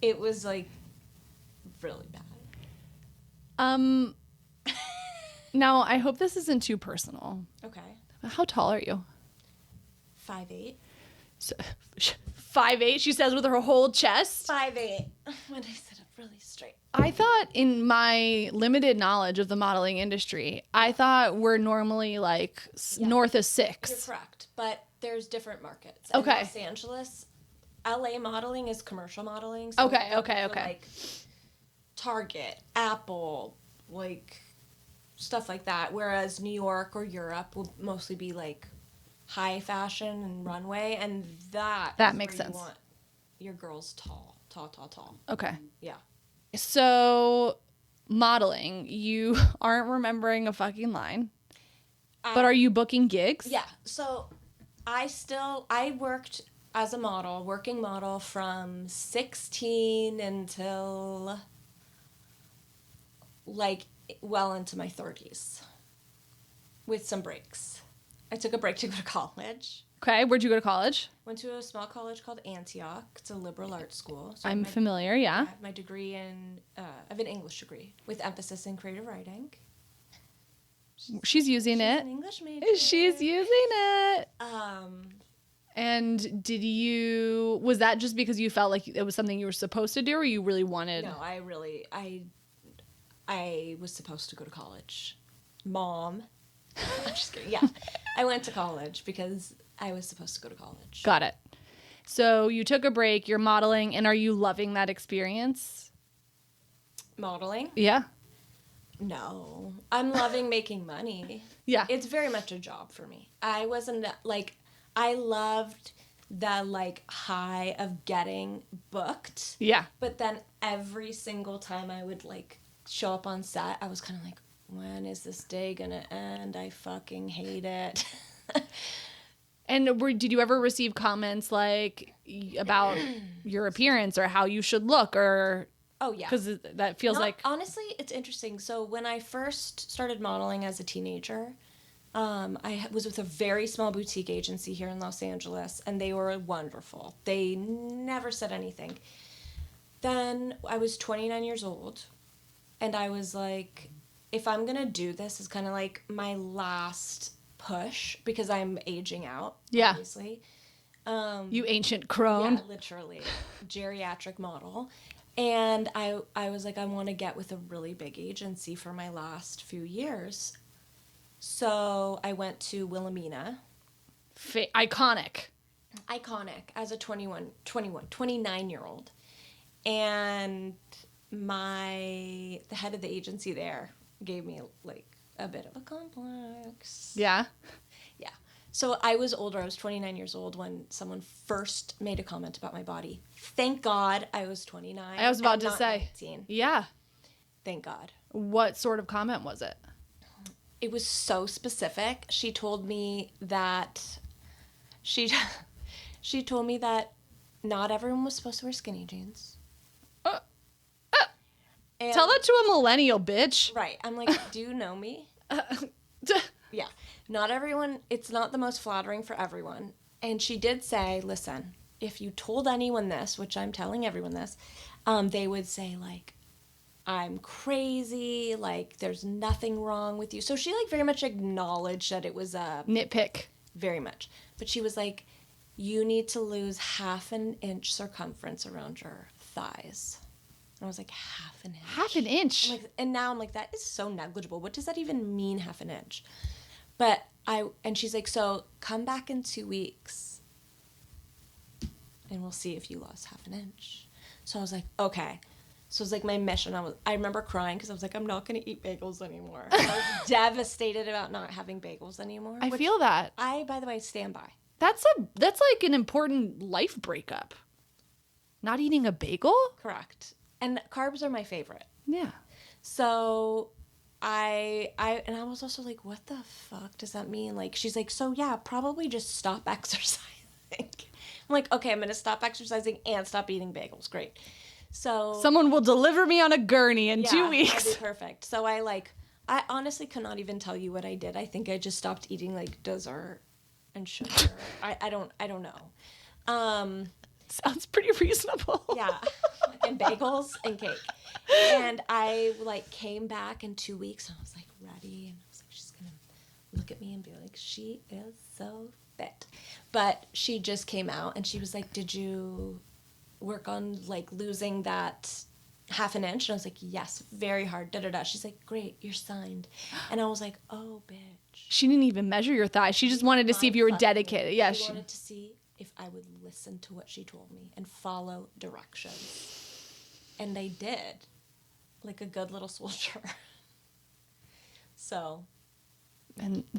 It was like really bad. Now I hope this isn't too personal. Okay. How tall are you? 5'8". So, 5'8", she says with her whole chest. 5'8". When I sit up really straight. I thought in my limited knowledge of the modeling industry, I thought we're normally like north of 6. You're correct, but there's different markets. Okay. In Los Angeles, LA modeling is commercial modeling. So Okay. Like Target, Apple, like stuff like that. Whereas New York or Europe will mostly be like high fashion and runway, and that makes sense. You want your girls tall. Okay. Yeah. So modeling, you aren't remembering a fucking line, but are you booking gigs? Yeah. So I worked as a working model from 16 until like well into my 30s with some breaks. I took a break to go to college. Okay, where'd you go to college? Went to a small college called Antioch. It's a liberal arts school. So I'm familiar, yeah. I have my degree I have an English degree with emphasis in creative writing. She's using it. An English major. She's using it. And was that just because you felt like it was something you were supposed to do, or you really wanted? No, I was supposed to go to college. Mom. I'm just kidding. Yeah. I went to college because I was supposed to go to college. Got it. So you took a break, you're modeling, and are you loving that experience? Modeling? Yeah. No. I'm loving making money. Yeah. It's very much a job for me. I loved the like high of getting booked. Yeah. But then every single time I would like show up on set, I was kind of like, when is this day gonna end? I fucking hate it. And did you ever receive comments like about your appearance or how you should look, or? Oh yeah. Because that feels like. Honestly, it's interesting. So when I first started modeling as a teenager, I was with a very small boutique agency here in Los Angeles, and they were wonderful. They never said anything. Then I was 29 years old, and I was like, if I'm gonna do this, it's kind of like my last push because I'm aging out. Yeah. Obviously. You ancient crone. Yeah, literally, geriatric model. And I was like, I want to get with a really big agency for my last few years. So I went to Wilhelmina. Iconic As a 29-year-old. And the head of the agency there gave me like a bit of a complex. Yeah. Yeah. So I was older. I was 29 years old when someone first made a comment about my body. Thank God I was 29. I was about to say. 19. Yeah. Thank God. What sort of comment was it? It was so specific. She told me that she told me that not everyone was supposed to wear skinny jeans. And, tell that to a millennial, bitch. Right. I'm like, do you know me? Yeah. Not everyone, it's not the most flattering for everyone. And she did say, listen, if you told anyone this, which I'm telling everyone this, they would say like, I'm crazy, like there's nothing wrong with you. So she like very much acknowledged that it was a nitpick. Very much. But she was like, you need to lose 1/2 inch circumference around your thighs. And I was like, 1/2 inch? 1/2 inch? And now I'm like, that is so negligible. What does that even mean, 1/2 inch? And she's like, so come back in 2 weeks and we'll see if you lost 1/2 inch. So I was like, okay. So it was like my mission. I remember crying because I was like, I'm not going to eat bagels anymore. I was devastated about not having bagels anymore. I feel that. I, by the way, stand by. That's like an important life breakup. Not eating a bagel? Correct. And carbs are my favorite. Yeah. So I was also like, what the fuck does that mean? Like, she's like, so yeah, probably just stop exercising. I'm like, okay, I'm going to stop exercising and stop eating bagels. Great. So someone will deliver me on a gurney in 2 weeks. That'd be perfect. So I honestly cannot even tell you what I did. I think I just stopped eating like dessert and sugar. I don't know. Sounds pretty reasonable. Yeah. And bagels and cake. And I like came back in 2 weeks and I was like ready. And I was like, she's going to look at me and be like, she is so fit. But she just came out and she was like, did you work on like losing that 1/2 inch? And I was like, yes, very hard. She's like, great, you're signed. And I was like, oh, bitch. She didn't even measure your thighs. She just wanted to see if you were dedicated. Yeah, she wanted to see if I would listen to what she told me and follow directions. And I did, like a good little soldier. So.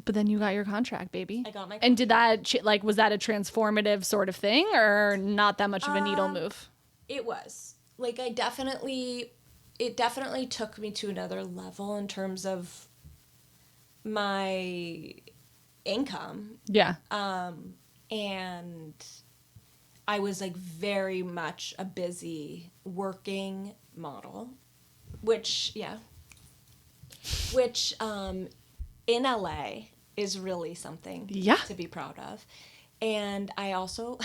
But then you got your contract, baby. I got my contract. And did that, was that a transformative sort of thing or not that much of a needle move? It was. Like, it definitely took me to another level in terms of my income. Yeah. And I was like very much a busy working model, which in LA is really something to be proud of. And I also,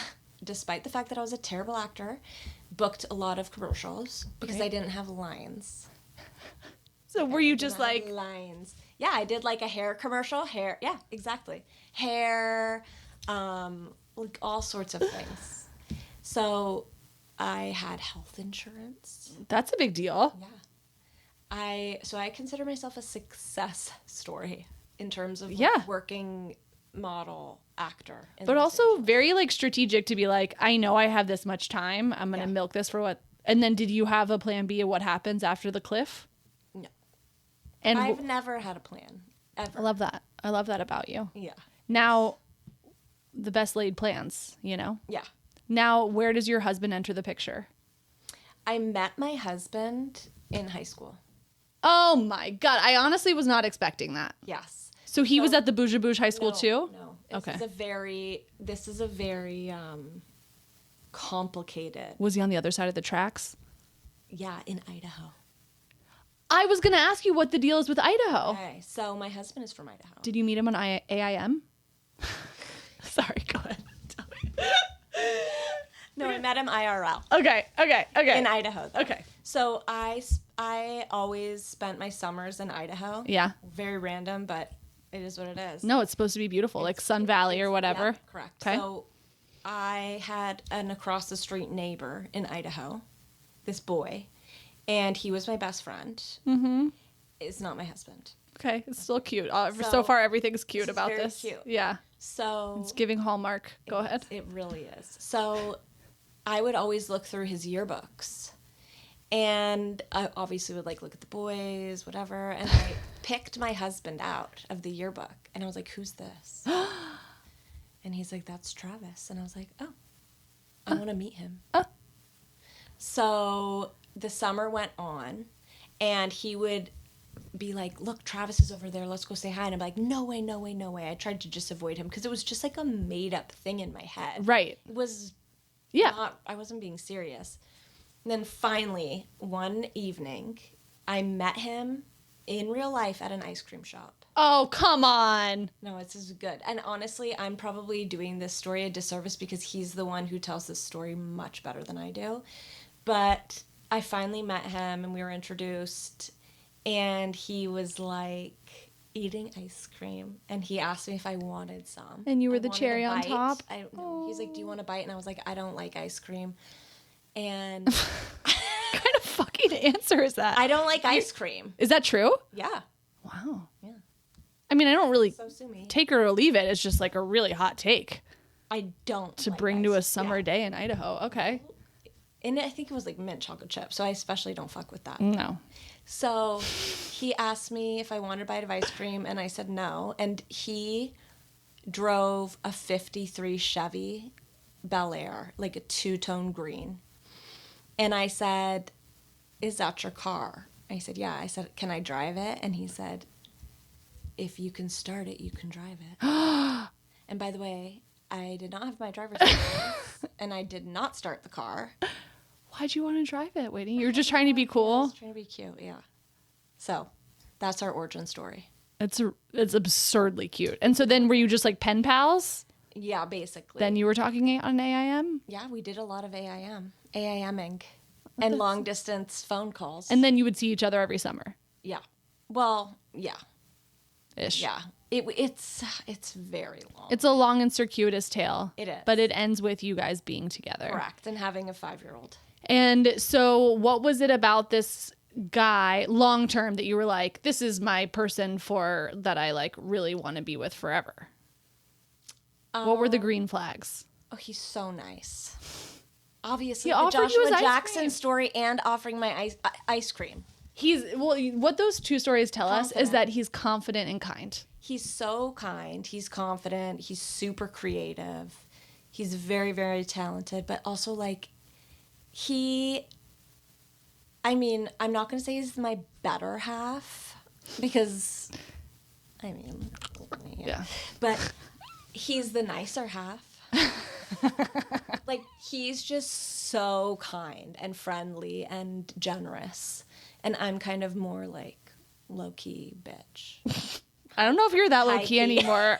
despite the fact that I was a terrible actor, booked a lot of commercials because I didn't have lines. So were you just like lines? Yeah, I did like a hair commercial. Hair, yeah, exactly. Hair, like all sorts of things. So I had health insurance. That's a big deal. Yeah. So I consider myself a success story in terms of working model actor. But also very like strategic to be like, I know I have this much time. I'm going to milk this for what. And then did you have a plan B of what happens after the cliff? No. And I've never had a plan. Ever. I love that. I love that about you. Yeah. Now, the best laid plans, you know? Yeah. Now, where does your husband enter the picture? I met my husband in high school. Oh my God. I honestly was not expecting that. Yes. So he was at the Bouge Bouge High School too? No. Okay. This is a very complicated. Was he on the other side of the tracks? Yeah, in Idaho. I was going to ask you what the deal is with Idaho. Okay, so my husband is from Idaho. Did you meet him on AIM? Sorry, go ahead. Tell me. No, I met him IRL. Okay. In Idaho, though. Okay. So I always spent my summers in Idaho. Yeah. Very random, but it is what it is. No, it's supposed to be beautiful, like Sun Valley or whatever. Yeah, correct. Okay. So I had an across the street neighbor in Idaho, this boy, and he was my best friend. Mm-hmm. It's not my husband. Okay, it's still cute. So far, everything's cute about very this. Cute. Yeah. So It's giving Hallmark. Go ahead. It really is. So I would always look through his yearbooks. And I obviously would look at the boys, whatever. And I picked my husband out of the yearbook. And I was like, who's this? And he's like, that's Travis. And I was like, oh, I want to meet him. So the summer went on. And he would be like, look, Travis is over there. Let's go say hi. And I'm like, no way, no way, no way. I tried to just avoid him because it was just like a made up thing in my head. Right. It was Yeah. I wasn't being serious. And then finally, one evening, I met him in real life at an ice cream shop. Oh, come on. No, it's just good. And honestly, I'm probably doing this story a disservice because he's the one who tells this story much better than I do. But I finally met him and we were introduced. And he was eating ice cream. And he asked me if I wanted some. And you were the wanted cherry a on bite. top? I don't know. He's like, do you want a bite? And I was like, I don't like ice cream. And What kind of fucking answer is that? I don't like ice cream. Is that true? Yeah. Wow. Yeah. I mean, I don't really So sue me. take or leave it. It's just a really hot take I don't to like bring to a ice- summer yeah. day in Idaho. Okay. And I think it was mint chocolate chip, so I especially don't fuck with that. No. So he asked me if I wanted a bite of ice cream, and I said no. And he drove a 53 Chevy Bel Air, a two-tone green. And I said, is that your car? And he said, yeah. I said, can I drive it? And he said, if you can start it, you can drive it. And by the way, I did not have my driver's license, and I did not start the car. Why'd you want to drive it, Whitney? You were just trying to be cool? I was trying to be cute, yeah. So that's our origin story. It's absurdly cute. And so then were you just pen pals? Yeah, basically. Then you were talking on AIM? Yeah, we did a lot of AIMing, and long distance phone calls. And then you would see each other every summer? Yeah. Well, yeah. Ish. Yeah. It's very long. It's a long and circuitous tale. It is. But it ends with you guys being together. Correct. And having a 5-year-old. And so what was it about this guy long term that you were like, this is my person that I really want to be with forever? What were the green flags? Oh, he's so nice. Obviously, He the offered you Joshua his ice Jackson cream. story and offering my ice cream. What those two stories tell us is Confident. that he's confident and kind. He's so kind. He's confident. He's super creative. He's very, very talented, but also I'm not going to say he's my better half because, Yeah. But he's the nicer half. He's just so kind and friendly and generous. And I'm kind of more low-key bitch. I don't know if you're that low key High-key. anymore,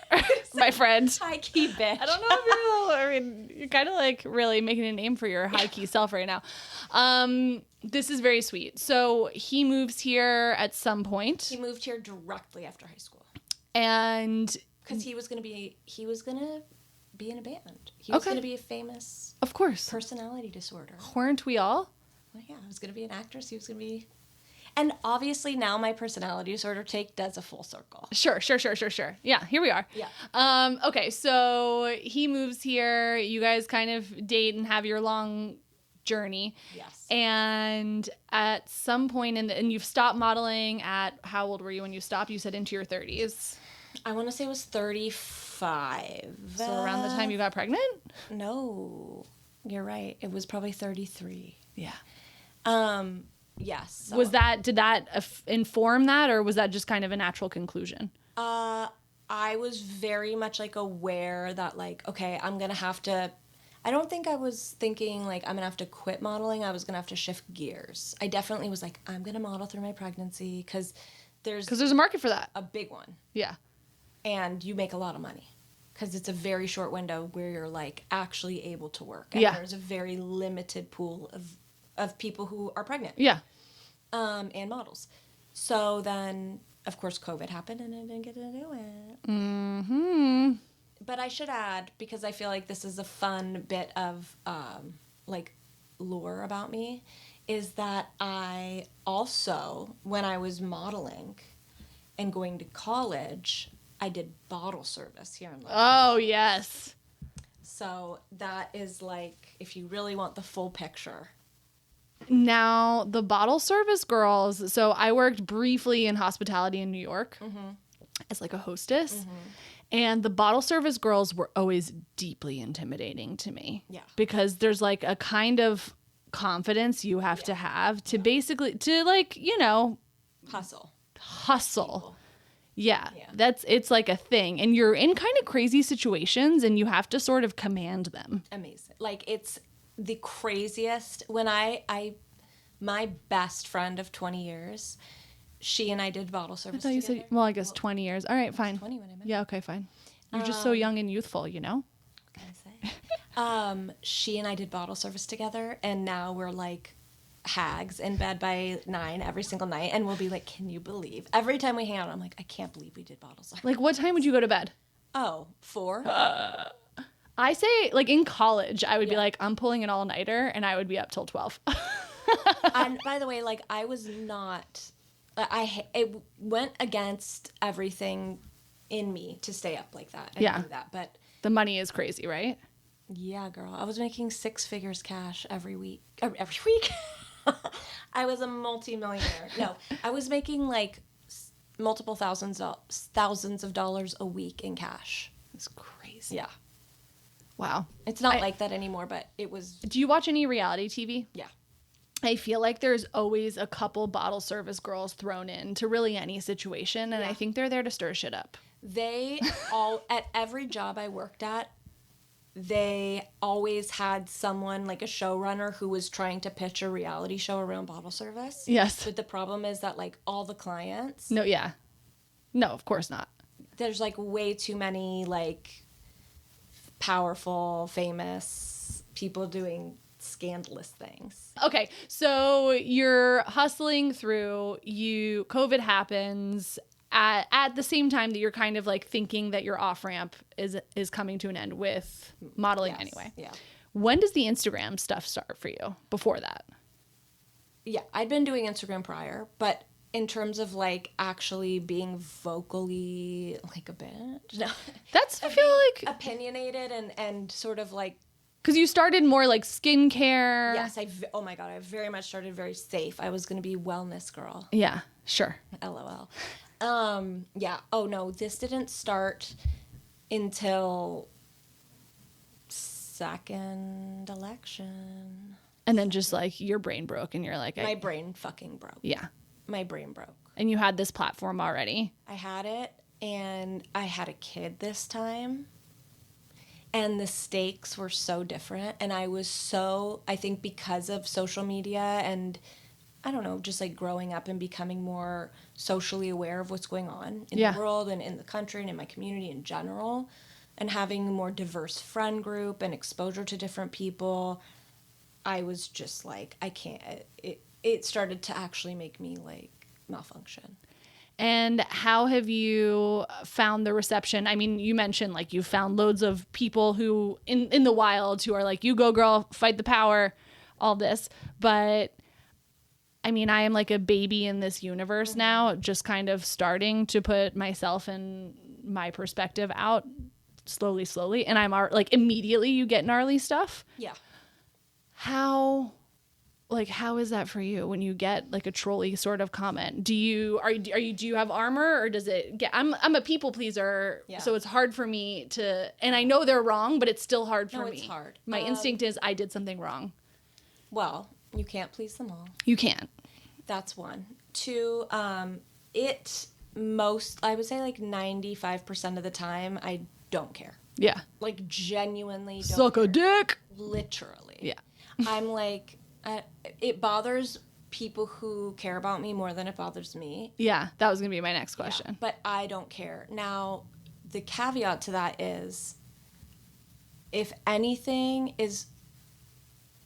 my friend. High-key bitch. I don't know if you're you're kind of really making a name for your high key self right now. This is very sweet. So he moves here at some point. He moved here directly after high school. And Because he was gonna be in a band. He was Okay. gonna be a famous of course, personality disorder. weren't we all? Well, yeah, I was gonna be an actress. He was gonna be, and obviously now my personality disorder take does a full circle. Sure. Yeah, here we are. Yeah. Okay, so he moves here. You guys kind of date and have your long journey. Yes. And at some point and you've stopped modeling at, how old were you when you stopped? You said into your 30s. I want to say it was 35. So around the time you got pregnant? No, you're right. It was probably 33. Yeah. Yes. Did that inform that, or was that just kind of a natural conclusion? I was very much like aware that like, okay, I'm going to have to, I don't think I was thinking like I'm going to have to quit modeling. I was going to have to shift gears. I definitely was like, I'm going to model through my pregnancy because there's a market for that. A big one. Yeah. And you make a lot of money because it's a very short window where you're like actually able to work. And yeah. There's a very limited pool of people who are pregnant. Yeah. And models. So then, of course, COVID happened and I didn't get to do it. Mm-hmm. But I should add, because I feel like this is a fun bit of like lore about me, is that I also, when I was modeling and going to college, I did bottle service here in London. Oh, yes. So that is like, if you really want the full picture. Now, the bottle service girls, so I worked briefly in hospitality in New York as like a hostess. And the bottle service girls were always deeply intimidating to me. Yeah. Because there's like a kind of confidence you have to have to basically, to like, you know, Hustle. People. Yeah. It's like a thing. And you're in kind of crazy situations and you have to sort of command them. Amazing. Like it's the craziest. When my best friend of 20 years, she and I did bottle service I thought you together. said, well, I guess 20 years. All right, fine. 20 when I met. Yeah, okay, fine. You're just so young and youthful, you know? What can I say? She and I did bottle service together, and now we're like hags in bed by 9 every single night, and we'll be like, can you believe? Every time we hang out, I'm like, I can't believe we did bottle service. Like, what time would you go to bed? Oh, 4? I say, like, in college, I would be like, I'm pulling an all-nighter, and I would be up till 12. And by the way, like, I was not... it went against everything in me to stay up like that. I knew that, but... The money is crazy, right? Yeah, girl. I was making 6 figures cash every week. Every week? I was a multi-millionaire. No, I was making, like, multiple thousands of dollars a week in cash. It's crazy. Yeah. Wow. It's not like that anymore, but it was... Do you watch any reality TV? Yeah. I feel like there's always a couple bottle service girls thrown in to really any situation, and I think they're there to stir shit up. They all, at every job I worked at, they always had someone, like a showrunner, who was trying to pitch a reality show around bottle service. Yes. But the problem is that, like, all the clients... No, yeah. No, of course not. There's, like, way too many, like, powerful, famous people doing scandalous things. Okay, so you're hustling through, COVID happens at the same time that you're kind of like thinking that your off-ramp is coming to an end with modeling anyway. Yeah. When does the Instagram stuff start for you? Before that? Yeah, I'd been doing Instagram prior, but in terms of like actually being vocally like a bitch, no. I feel like opinionated and sort of like... Because you started more like skincare. Yes, oh my God, I very much started very safe. I was going to be wellness girl. Yeah, sure. LOL. Yeah. Oh no, this didn't start until second election. And then just like your brain broke and you're like... My brain fucking broke. Yeah. My brain broke. And you had this platform already. I had it, and I had a kid this time. And the stakes were so different. And I think because of social media and, I don't know, just like growing up and becoming more socially aware of what's going on in the world and in the country and in my community in general, and having a more diverse friend group and exposure to different people, I was just like, I can't. It started to actually make me like malfunction. And how have you found the reception? I mean, you mentioned like you found loads of people who in the wild who are like, you go girl, fight the power, all this. But I mean, I am like a baby in this universe now, just kind of starting to put myself and my perspective out slowly. And I'm like, immediately you get gnarly stuff. Yeah. How like, how is that for you when you get like a trolley sort of comment? Do you have armor, or does it get, I'm a people pleaser, so it's hard for me to, and I know they're wrong, but it's still hard for me. It's hard. My instinct is I did something wrong. Well, you can't please them all. You can't. That's one. Two, I would say like 95% of the time, I don't care. Yeah. Like, genuinely don't Suck care. a dick. Literally. Yeah. I'm like, it bothers people who care about me more than it bothers me. Yeah, that was going to be my next question. Yeah, but I don't care. Now, the caveat to that is, if anything is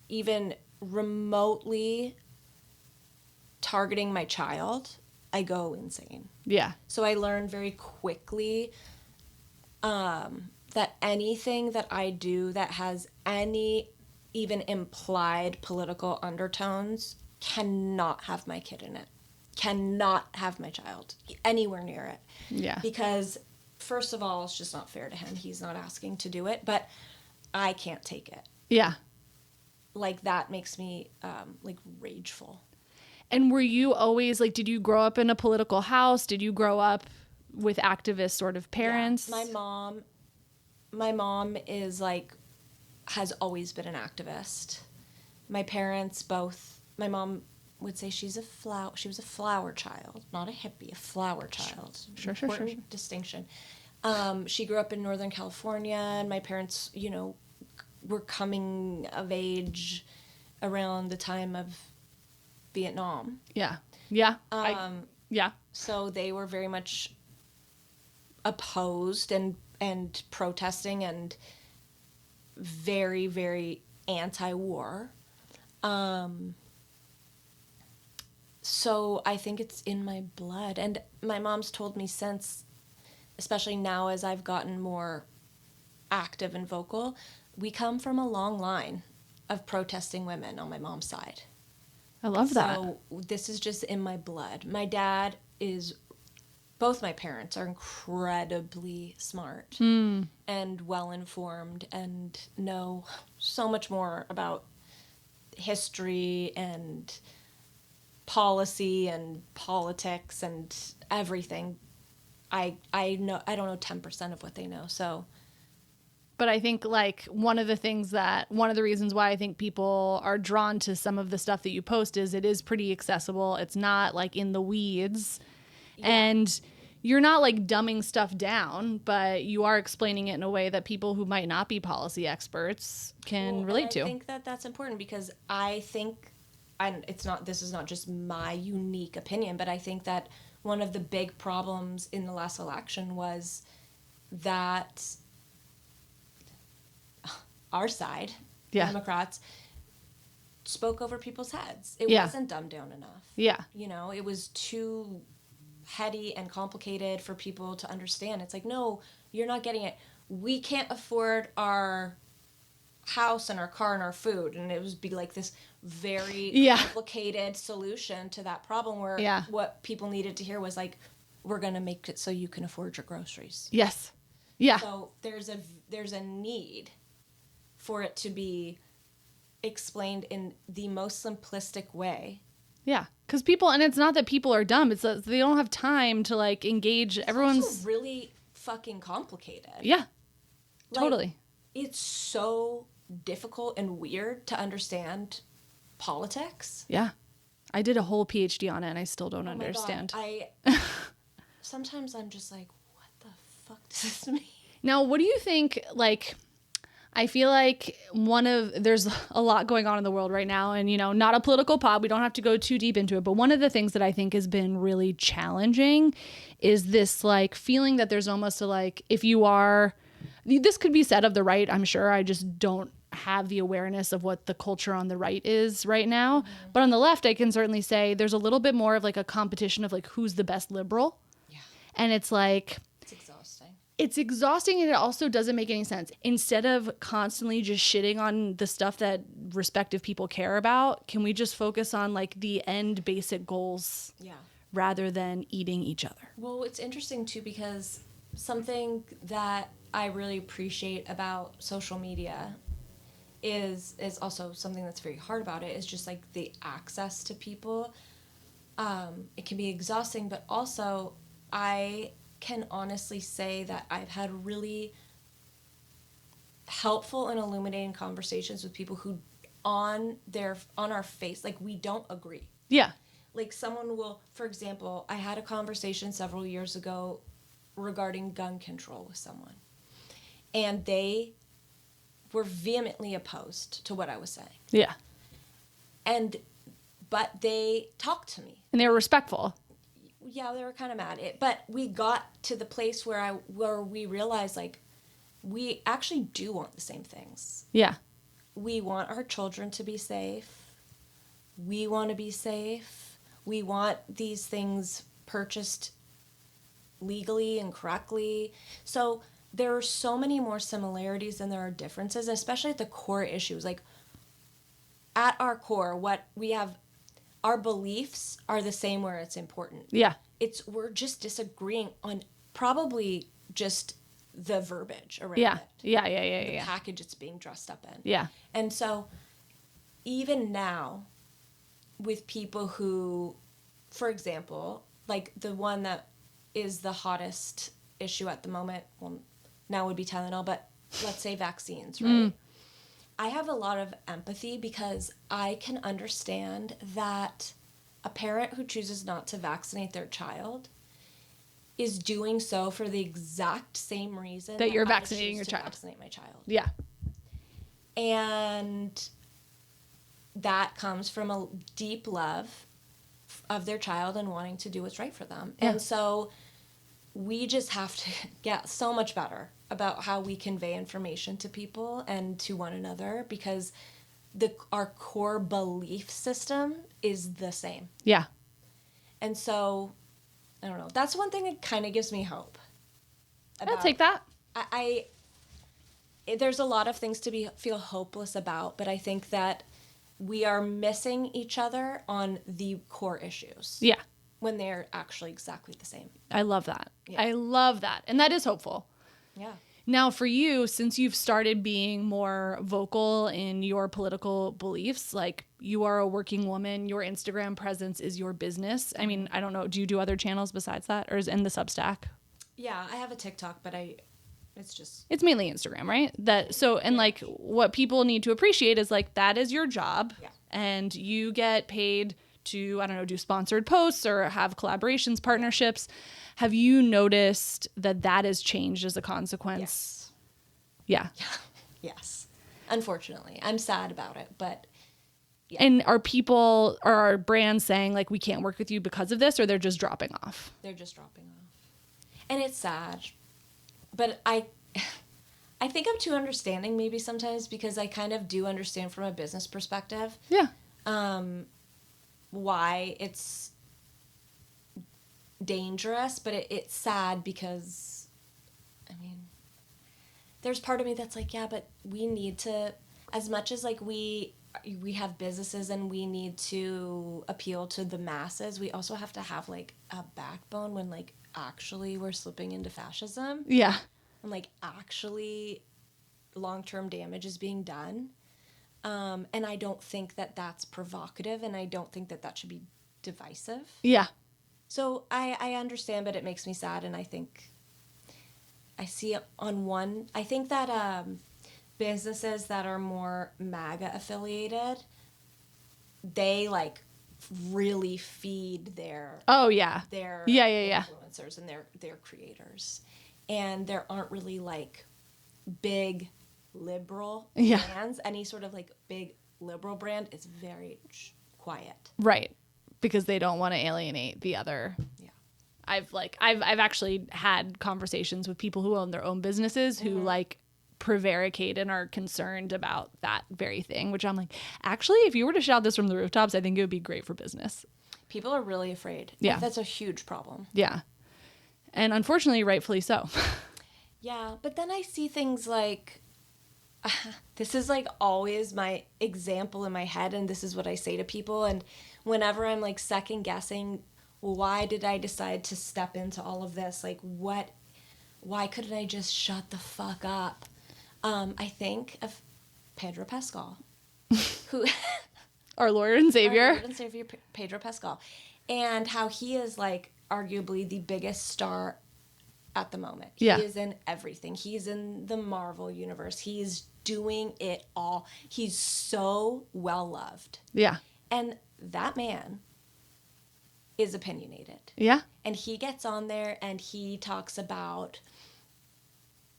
even remotely targeting my child, I go insane. Yeah. So I learned very quickly that anything that I do that has any even implied political undertones cannot have my kid in it. Cannot have my child anywhere near it. Yeah. Because, first of all, it's just not fair to him. He's not asking to do it, but I can't take it. Yeah. Like, that makes me, rageful. And were you always, like, did you grow up in a political house? Did you grow up with activist sort of parents? Yeah. My mom is, like, has always been an activist. My parents both, my mom would say she was a flower child, not a hippie, a flower child. Sure. Distinction. She grew up in Northern California, and my parents, were coming of age around the time of Vietnam. Yeah. So they were very much opposed and protesting and very, very anti-war. So I think it's in my blood. And my mom's told me since, especially now as I've gotten more active and vocal, we come from a long line of protesting women on my mom's side. I love that. So this is just in my blood. My dad is, both my parents are incredibly smart and well-informed and know so much more about history and policy and politics and everything. I don't know 10% of what they know, so. But I think, like, one of the reasons why I think people are drawn to some of the stuff that you post is it is pretty accessible. It's not, like, in the weeds. Yeah. And you're not, like, dumbing stuff down, but you are explaining it in a way that people who might not be policy experts can relate to. I think that that's important because I think, and this is not just my unique opinion, but I think that one of the big problems in the last election was that our side, Democrats, spoke over people's heads. It wasn't dumbed down enough. Yeah. It was too heady and complicated for people to understand. It's like, no, you're not getting it. We can't afford our house and our car and our food. And it would be like this very complicated solution to that problem where what people needed to hear was like, we're going to make it so you can afford your groceries. Yes. Yeah. So there's a need for it to be explained in the most simplistic way. Yeah, because and it's not that people are dumb, it's that they don't have time to, like, engage. Everyone's also really fucking complicated. Yeah, totally. It's so difficult and weird to understand politics. Yeah, I did a whole PhD on it, and I still don't understand. Sometimes I'm just like, what the fuck does this mean? Now, what do you think, like, I feel like there's a lot going on in the world right now, and, not a political pod, we don't have to go too deep into it, but one of the things that I think has been really challenging is this, like, feeling that there's almost a, like, this could be said of the right, I'm sure, I just don't have the awareness of what the culture on the right is right now, but on the left, I can certainly say there's a little bit more of, like, a competition of, like, who's the best liberal, and it's like, it's exhausting, and it also doesn't make any sense. Instead of constantly just shitting on the stuff that respective people care about, can we just focus on, like, the end basic goals rather than eating each other? Well, it's interesting, too, because something that I really appreciate about social media is also something that's very hard about it, is just like the access to people. It can be exhausting, but also I can honestly say that I've had really helpful and illuminating conversations with people who on our face, like, we don't agree. Yeah. Like, someone will, for example, I had a conversation several years ago regarding gun control with someone, and they were vehemently opposed to what I was saying. Yeah. But they talked to me. And they were respectful. Yeah, they were kind of mad. But we got to the place where we realized, like, we actually do want the same things. Yeah. We want our children to be safe. We want to be safe. We want these things purchased legally and correctly. So there are so many more similarities than there are differences, especially at the core issues. Like, at our core, what we have, our beliefs are the same where it's important. Yeah. We're just disagreeing on probably just the verbiage around Yeah. it. Yeah. The package it's being dressed up in. Yeah. And so even now, with people who, for example, like the one that is the hottest issue at the moment, well, now would be Tylenol, but let's say vaccines, right? I have a lot of empathy because I can understand that a parent who chooses not to vaccinate their child is doing so for the exact same reason that you're I vaccinating choose your to child. Vaccinate my child. Yeah. And that comes from a deep love of their child and wanting to do what's right for them. Yeah. And so we just have to get so much better about how we convey information to people and to one another, because our core belief system is the same. Yeah. And so, I don't know. That's one thing that kind of gives me hope. I'll take that. There's a lot of things to feel hopeless about, but I think that we are missing each other on the core issues. Yeah. When they're actually exactly the same. I love that. Yeah. I love that. And that is hopeful. Yeah. Now, for you, since you've started being more vocal in your political beliefs, like, you are a working woman, your Instagram presence is your business. I mean, I don't know. Do you do other channels besides that, or is in the Substack? Yeah, I have a TikTok, but it's mainly Instagram, right? And like, what people need to appreciate is, like, that is your job. Yeah. And you get paid to, I don't know, do sponsored posts or have collaborations, partnerships. Have you noticed that has changed as a consequence? Yes. Yeah. Yes. Unfortunately. I'm sad about it, but yeah. And are brands saying, like, we can't work with you because of this, or they're just dropping off? They're just dropping off. And it's sad. But I think I'm too understanding maybe sometimes, because I kind of do understand from a business perspective. Yeah. Why it's dangerous, but it's sad because, I mean, there's part of me that's like, yeah, but we need to, as much as, like, we have businesses and we need to appeal to the masses, we also have to have, like, a backbone when, like, actually we're slipping into fascism. Yeah. And, like, actually long-term damage is being done. And I don't think that that's provocative, and I don't think that should be divisive. Yeah. So I understand, but it makes me sad, and I think I see it I think that businesses that are more MAGA affiliated, they, like, really feed their influencers and their creators. And there aren't really, like, big liberal brands. Any sort of, like, big liberal brand is very quiet. Right. Because they don't want to alienate the other. Yeah. I've actually had conversations with people who own their own businesses who like prevaricate and are concerned about that very thing, which I'm like, actually, if you were to shout this from the rooftops, I think it would be great for business. People are really afraid. Yeah. That's a huge problem. Yeah. And unfortunately, rightfully so. Yeah. But then I see things like, this is like always my example in my head, and this is what I say to people. And whenever I'm like second guessing, why did I decide to step into all of this? Like, why couldn't I just shut the fuck up? I think Pedro Pascal, who Our Lord and Savior. Our Lord and Savior Pedro Pascal, and how he is like arguably the biggest star at the moment. He is in everything. He's in the Marvel universe. He's doing it all. He's so well loved. Yeah. And that man is opinionated. Yeah. And he gets on there and he talks about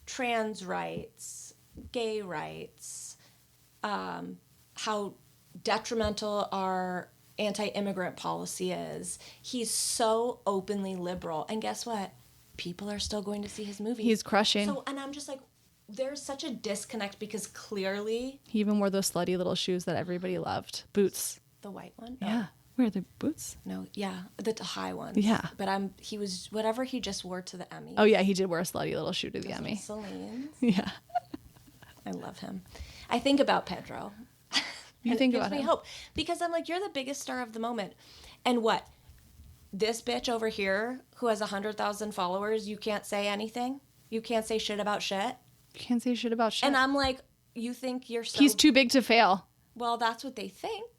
trans rights, gay rights, how detrimental our anti-immigrant policy is. He's so openly liberal. And guess what? People are still going to see his movies. He's crushing. So, and I'm just like, there's such a disconnect because clearly... He even wore those slutty little shoes that everybody loved. Boots. The white one? Yeah. Where are the boots? No, yeah. The high ones. Yeah. But he was, whatever he just wore to the Emmy. Oh, yeah. He did wear a slutty little shoe to the Emmy. Celine's. Yeah. I love him. I think about Pedro. You think about him. It gives me hope. Because I'm like, you're the biggest star of the moment. And what? This bitch over here who has 100,000 followers, you can't say anything? You can't say shit about shit? You can't say shit about shit. And I'm like, you think you're so... He's too big to fail. Well, that's what they think.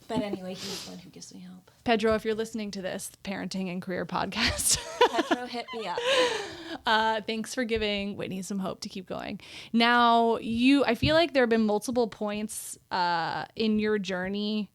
But anyway, he's the one who gives me hope. Pedro, if you're listening to this parenting and career podcast, Pedro, hit me up. Thanks for giving Whitney some hope to keep going. Now, I feel like there have been multiple points in your journey,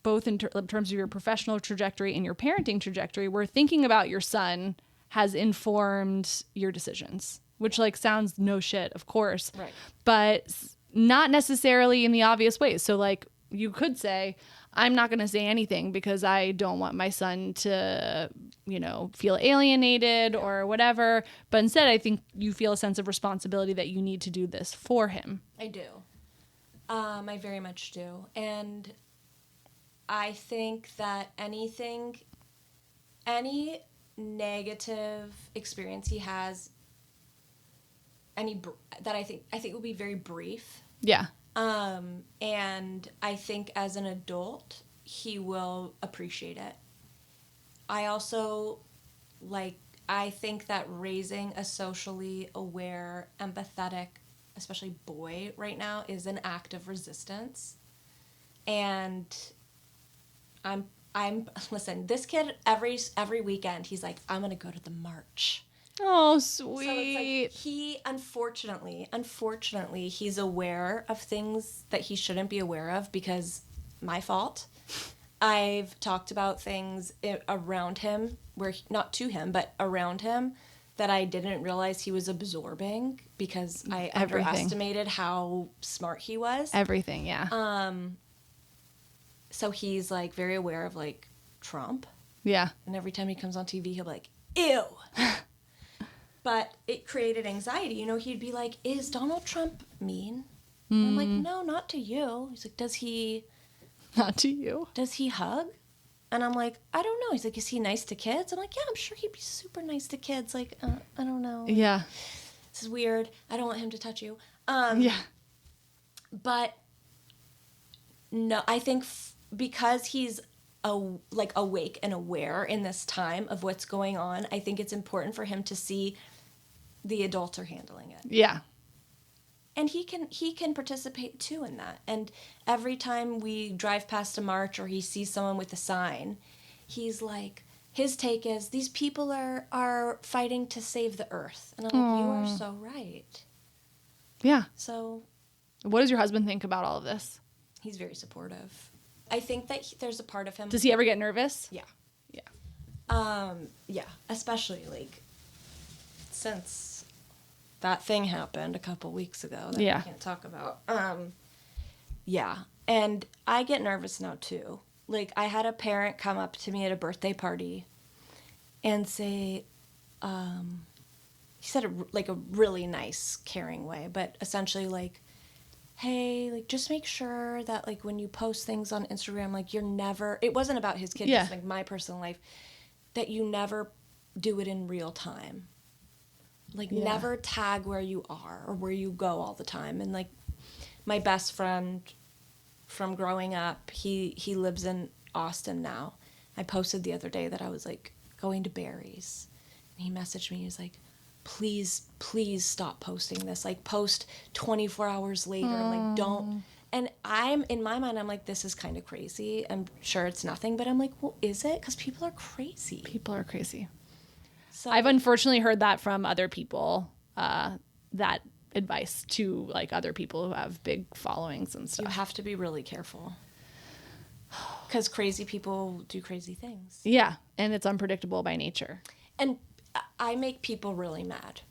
both in terms of your professional trajectory and your parenting trajectory, where thinking about your son has informed your decisions, which like sounds no shit, of course, Right. But not necessarily in the obvious ways. So like you could say, I'm not going to say anything because I don't want my son to, feel alienated or whatever. But instead, I think you feel a sense of responsibility that you need to do this for him. I do. I very much do. And I think that any negative experience he has, that I think will be very brief. Yeah. And I think as an adult, he will appreciate it. I also, I think that raising a socially aware, empathetic, especially boy right now, is an act of resistance. And listen, this kid, every weekend, he's like, I'm going to go to the march. Oh, So sweet. it's like he, unfortunately, he's aware of things that he shouldn't be aware of because my fault. I've talked about things around him, not to him, but around him, that I didn't realize he was absorbing because I underestimated how smart he was. Everything, yeah. So he's like very aware of like Trump. Yeah. And every time he comes on TV, he'll be like, ew. But it created anxiety. He'd be like, is Donald Trump mean? And I'm like, no, not to you. He's like, does he hug? And I'm like, I don't know. He's like, is he nice to kids? I'm like, yeah, I'm sure he'd be super nice to kids. Like, I don't know. Yeah. This is weird. I don't want him to touch you. Yeah. But no, I think because he's awake and aware in this time of what's going on, I think it's important for him to see the adults are handling it. Yeah. And he can participate too in that. And every time we drive past a march or he sees someone with a sign, he's like, his take is, these people are fighting to save the earth. And I'm like, you are so right. Yeah. So what does your husband think about all of this? he's very supportive. I think that there's a part of him. Does he ever get nervous? Yeah. Yeah. Yeah, especially since that thing happened a couple weeks ago that Yeah. I can't talk about. Yeah, and I get nervous now too. I had a parent come up to me at a birthday party and say, he said a really nice, caring way, but essentially hey, just make sure that when you post things on Instagram, you're never, it wasn't about his kid, Yeah. just my personal life, that you never do it in real time. Yeah. Never tag where you are or where you go all the time. And my best friend from growing up, he lives in Austin now. I posted the other day that I was going to Barry's. And he messaged me. He was like, please stop posting this. Like, post 24 hours later. Like, don't. And in my mind, I'm like, this is kind of crazy. I'm sure it's nothing, but I'm like, well, is it? Because people are crazy. People are crazy. So I've unfortunately heard that from other people, that advice to like other people who have big followings and you stuff. have to be really careful. Because crazy people do crazy things. Yeah. And it's unpredictable by nature. And I make people really mad.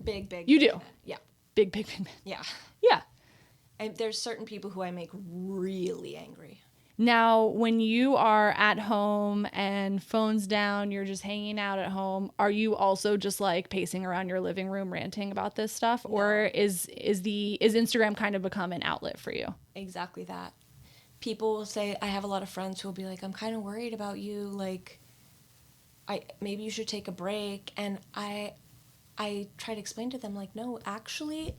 Big. You big do? mad. Yeah. Big. Yeah. Yeah. And there's certain people who I make really angry. Now, when you are at home and phone's down, you're just hanging out at home, are you also just like pacing around your living room ranting about this stuff? No. Or is Instagram kind of become an outlet for you? Exactly that. People will say, I have a lot of friends who will be like, I'm kind of worried about you. Like, maybe you should take a break. And I try to explain to them, like, no, actually,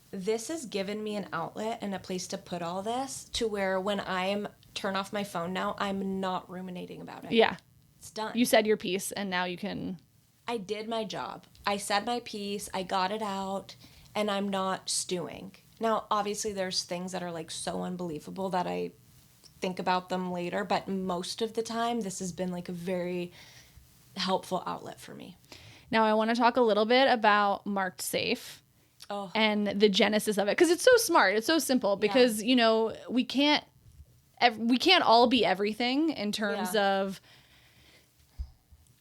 this has given me an outlet and a place to put all this, to where when I turn off my phone now, I'm not ruminating about it. Yeah. It's done. You said your piece and now you can... I did my job. I said my piece. I got it out, and I'm not stewing. Now, obviously, there's things that are like so unbelievable that I think about them later, but most of the time, this has been like a very helpful outlet for me. Now, I want to talk a little bit about Marked Safe. Oh. And the genesis of it, because it's so smart, it's so simple, because you know, we can't all be everything in terms of,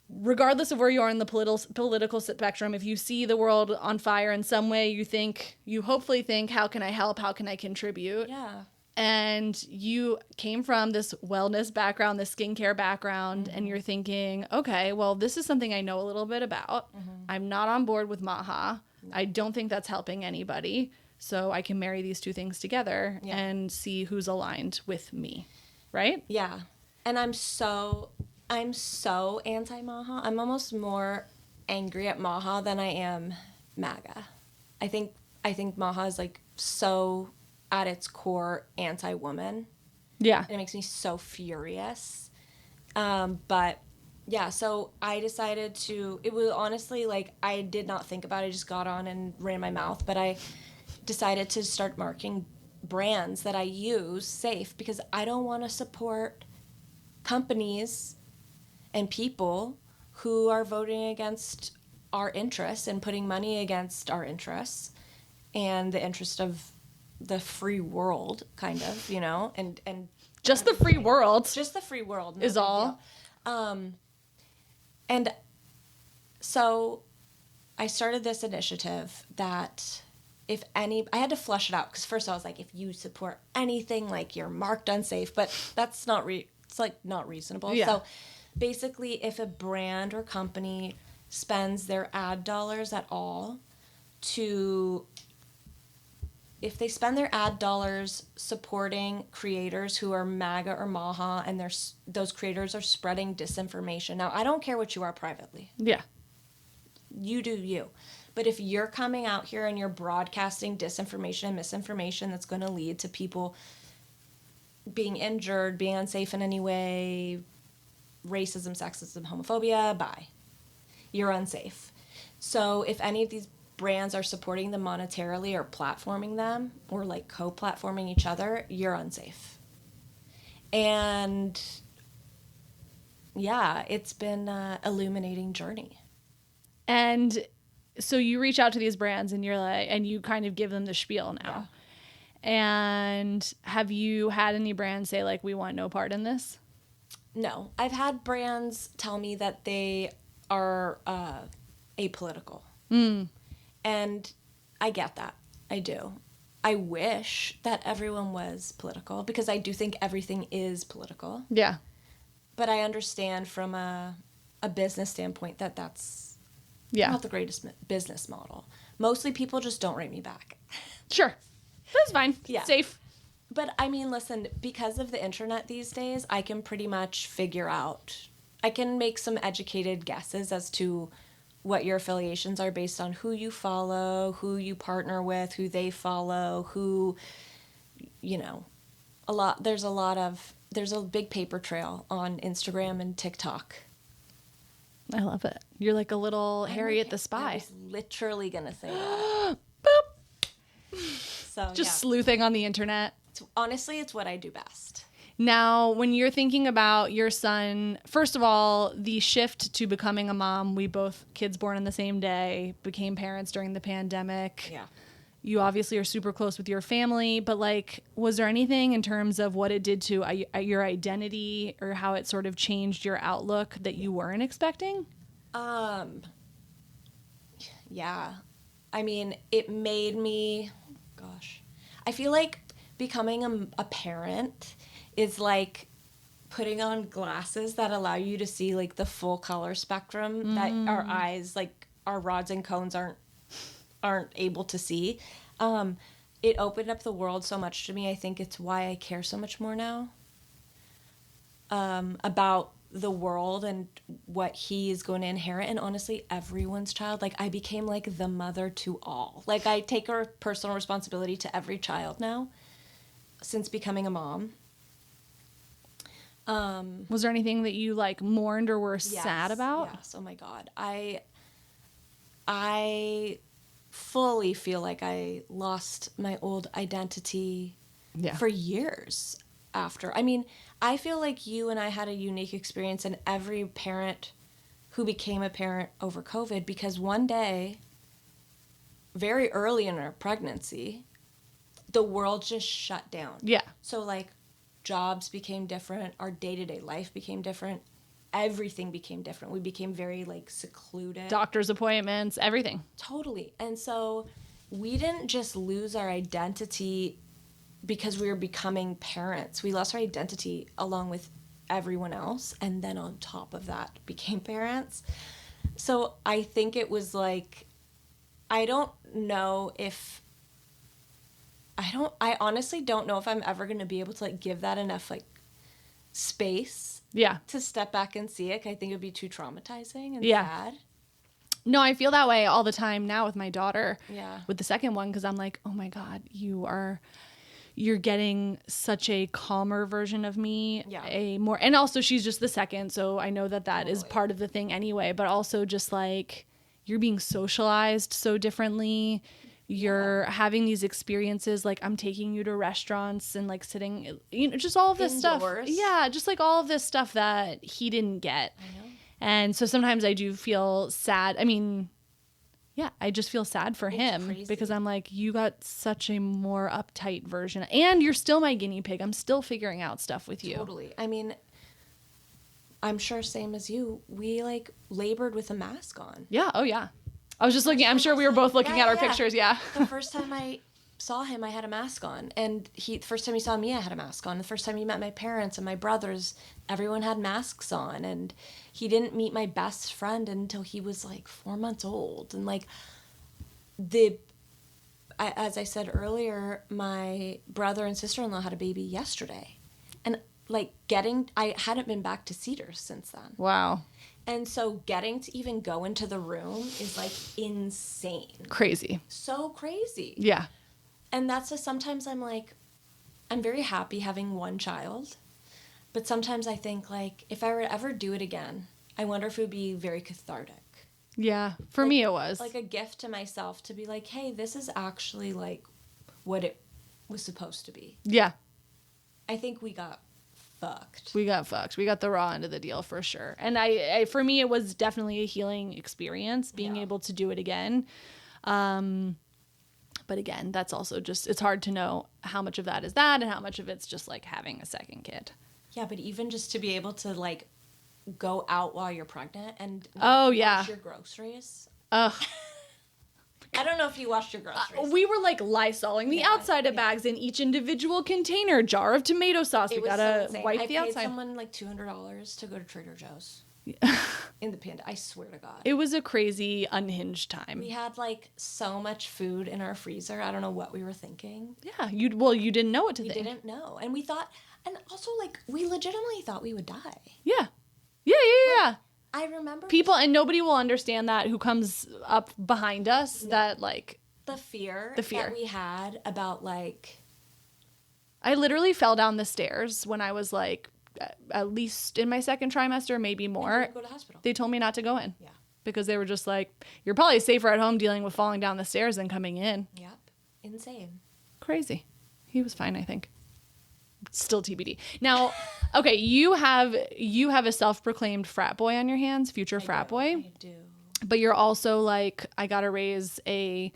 regardless of where you are in the political spectrum. If you see the world on fire in some way, you hopefully think, how can I help, how can I contribute? Yeah. And you came from this wellness background, this skincare background, and you're thinking, okay, well, this is something I know a little bit about. I'm not on board with Maha. I don't think that's helping anybody. So I can marry these two things together and see who's aligned with me. Right? Yeah. And I'm so anti-Maha. I'm almost more angry at Maha than I am MAGA. I think Maha is like so at its core anti-woman. Yeah. And it makes me so furious. But yeah, so I decided it was honestly like, I did not think about it. I just got on and ran my mouth. But I decided to start marking brands that I use safe, because I don't want to support companies and people who are voting against our interests and putting money against our interests and the interest of the free world, kind of, you know, and just the free world. Just the free world is all. And so I started this initiative that I had to flush it out, because first I was like, if you support anything, like, you're marked unsafe, but that's not it's like not reasonable. Yeah. So basically, if a brand or company spends their ad dollars at all if they spend their ad dollars supporting creators who are MAGA or Maha, and those creators are spreading disinformation. Now, I don't care what you are privately. Yeah. You do you. But if you're coming out here and you're broadcasting disinformation and misinformation that's going to lead to people being injured, being unsafe in any way, racism, sexism, homophobia, bye. You're unsafe. So if any of these brands are supporting them monetarily or platforming them or like co-platforming each other, you're unsafe. And yeah, it's been an illuminating journey. And so you reach out to these brands and you're like, and you kind of give them the spiel now. Yeah. And have you had any brands say like, we want no part in this? No, I've had brands tell me that they are apolitical. And I get that. I do. I wish that everyone was political, because I do think everything is political. Yeah. But I understand from a business standpoint that that's not the greatest business model. Mostly people just don't write me back. Sure. That's fine. Yeah. Safe. But I mean, listen, because of the internet these days, I can pretty much I can make some educated guesses as to what your affiliations are based on who you follow, who you partner with, who they follow, who, you know, there's a big paper trail on Instagram and TikTok I love it. You're like a little Harriet the I Spy. was literally gonna say that. Boop. So Just sleuthing on the internet. Honestly, it's what I do best. Now, when you're thinking about your son, first of all, the shift to becoming a mom, we both, kids born on the same day, became parents during the pandemic. Yeah. You obviously are super close with your family, but like, was there anything in terms of what it did to your identity or how it sort of changed your outlook that you weren't expecting? Yeah. I mean, it made me, gosh, I feel like becoming a parent is like putting on glasses that allow you to see like the full color spectrum that our eyes, like our rods and cones aren't able to see. It opened up the world so much to me. I think it's why I care so much more now about the world and what he is going to inherit. And honestly, everyone's child. Like, I became like the mother to all. Like, I take a personal responsibility to every child now since becoming a mom. Was there anything that you like mourned or were sad about? Yes. Oh my God. I fully feel like I lost my old identity for years after. I mean, I feel like you and I had a unique experience, and every parent who became a parent over COVID, because one day, very early in our pregnancy, the world just shut down. Yeah. So like jobs became different, our day-to-day life became different, everything became different. We became very like secluded. Doctor's appointments, everything. Totally. And so we didn't just lose our identity because we were becoming parents. We lost our identity along with everyone else, and then on top of that became parents. So I think it was like, I honestly don't know if I'm ever going to be able to like give that enough like space to step back and see it. I think it would be too traumatizing and sad. No, I feel that way all the time now with my daughter. Yeah. With the second one, because I'm like, oh my God, you're getting such a calmer version of me. Yeah. And also she's just the second, so I know that is part of the thing anyway, but also just like you're being socialized so differently. You're having these experiences, like I'm taking you to restaurants and like sitting, just all of this indoors. stuff. Yeah, just like all of this stuff that he didn't get. I know. And so sometimes I do feel sad. I mean, yeah, I just feel sad for him crazy. because I'm like, you got such a more uptight version. And you're still my guinea pig. I'm still figuring out stuff with you. Totally. I mean, I'm sure same as you, we like labored with a mask on. Yeah. Oh, yeah. I was just looking. I'm sure we were both looking at our pictures. Yeah. The first time I saw him, I had a mask on. And the first time he saw me, I had a mask on. The first time he met my parents and my brothers, everyone had masks on. And he didn't meet my best friend until he was like 4 months old. And like as I said earlier, my brother and sister-in-law had a baby yesterday. And like I hadn't been back to Cedars since then. Wow. And so getting to even go into the room is like insane. Crazy. So crazy. Yeah. And that's just sometimes I'm like, I'm very happy having one child. But sometimes I think like, if I were to ever do it again, I wonder if it would be very cathartic. Yeah. For me, it was. Like a gift to myself to be like, hey, this is actually like what it was supposed to be. Yeah. I think we got fucked. We got fucked. We got the raw end of the deal for sure. And I for me, it was definitely a healing experience being able to do it again. But again, that's also just, it's hard to know how much of that is that and how much of it's just like having a second kid. Yeah, but even just to be able to like go out while you're pregnant and wash your groceries. Ugh. I don't know if you washed your groceries. We were like Lysoling the outside of bags in each individual container, jar of tomato sauce. We gotta wipe the outside. I paid someone like $200 to go to Trader Joe's in the panda. I swear to God. It was a crazy, unhinged time. We had like so much food in our freezer. I don't know what we were thinking. Yeah, you didn't know what to think. We didn't know, and we thought, and also like we legitimately thought we would die. Yeah. Yeah. I remember people, and nobody will understand that who comes up behind us, that like the fear that we had about like, I literally fell down the stairs when I was like at least in my second trimester, maybe more. Go to the hospital. They told me not to go in. Yeah. Because they were just like, you're probably safer at home dealing with falling down the stairs than coming in. Yep. Insane. Crazy. He was fine, I think. Still TBD. Now, okay, you have a self-proclaimed frat boy on your hands, future frat boy. I do. But you're also like, I gotta raise a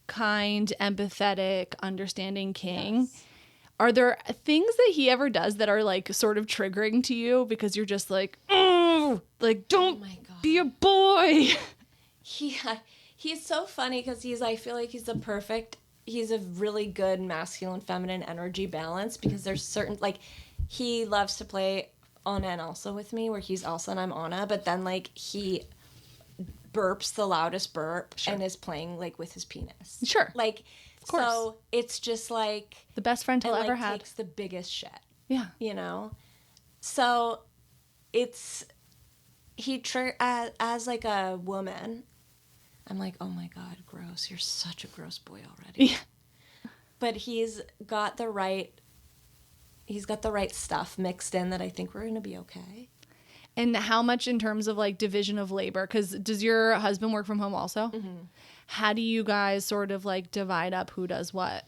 kind, empathetic, understanding king. Yes. Are there things that he ever does that are like sort of triggering to you because you're just like, oh, like don't be a boy? He's so funny because I feel like he's a really good masculine feminine energy balance, because there's certain, like, he loves to play Anna and Elsa with me, where he's Elsa and I'm Anna, but then like he burps the loudest burp and is playing like with his penis. Sure. Like, of course. So it's just like the best friend he'll ever had. Takes the biggest shit. Yeah. You know? So it's, as like a woman, I'm like, oh my God, gross. You're such a gross boy already. Yeah. But he's got the right stuff mixed in that I think we're going to be okay. And how much in terms of like division of labor? Because does your husband work from home also? Mm-hmm. How do you guys sort of like divide up who does what?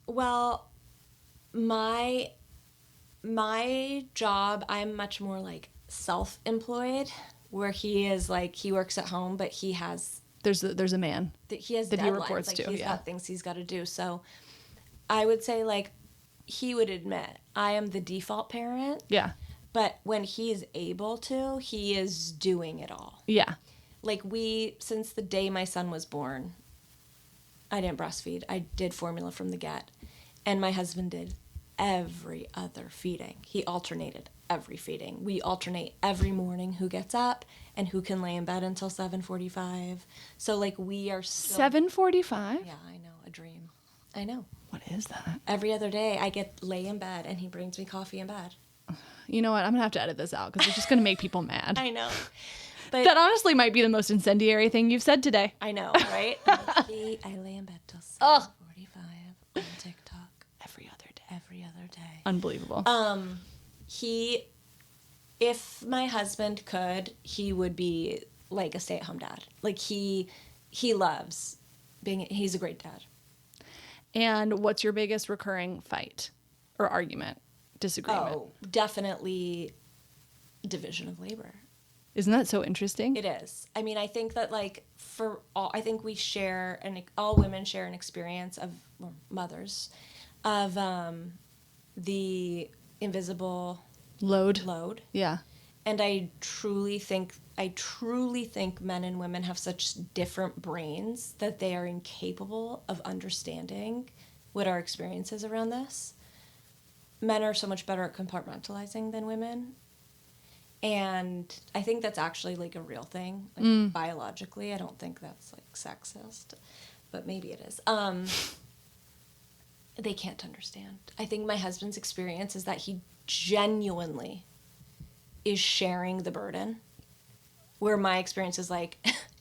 Well, my job, I'm much more like self-employed, where he is like, he works at home, but he has... There's a man he has that deadlines. He reports like, to. He's got things he's got to do. So I would say, like, he would admit I am the default parent. Yeah. But when he is able to, he is doing it all. Yeah. Like, since the day my son was born, I didn't breastfeed. I did formula from the get. And my husband did every other feeding. He alternated every feeding. We alternate every morning who gets up and who can lay in bed until 7:45. So, like, we are still... 7:45? Yeah, I know. A dream. I know. What is that? Every other day, I lay in bed, and he brings me coffee in bed. You know what? I'm going to have to edit this out because it's just going to make people mad. I know. But that honestly might be the most incendiary thing you've said today. I know, right? I lay in bed till 7:45 on TikTok. Every other day. Every other day. Unbelievable. If my husband could, he would be like a stay-at-home dad. Like, he loves he's a great dad. And what's your biggest recurring fight or argument, disagreement? Oh, definitely division of labor. Isn't that so interesting? It is. I mean, I think that, like, I think all women share an experience of, well, mothers, of the invisible load. Yeah. And I truly think men and women have such different brains that they are incapable of understanding what our experience is around this. Men are so much better at compartmentalizing than women. And I think that's actually, like, a real thing, like, biologically. I don't think that's, like, sexist, but maybe it is. They can't understand. I think my husband's experience is that he genuinely is sharing the burden, where my experience is like,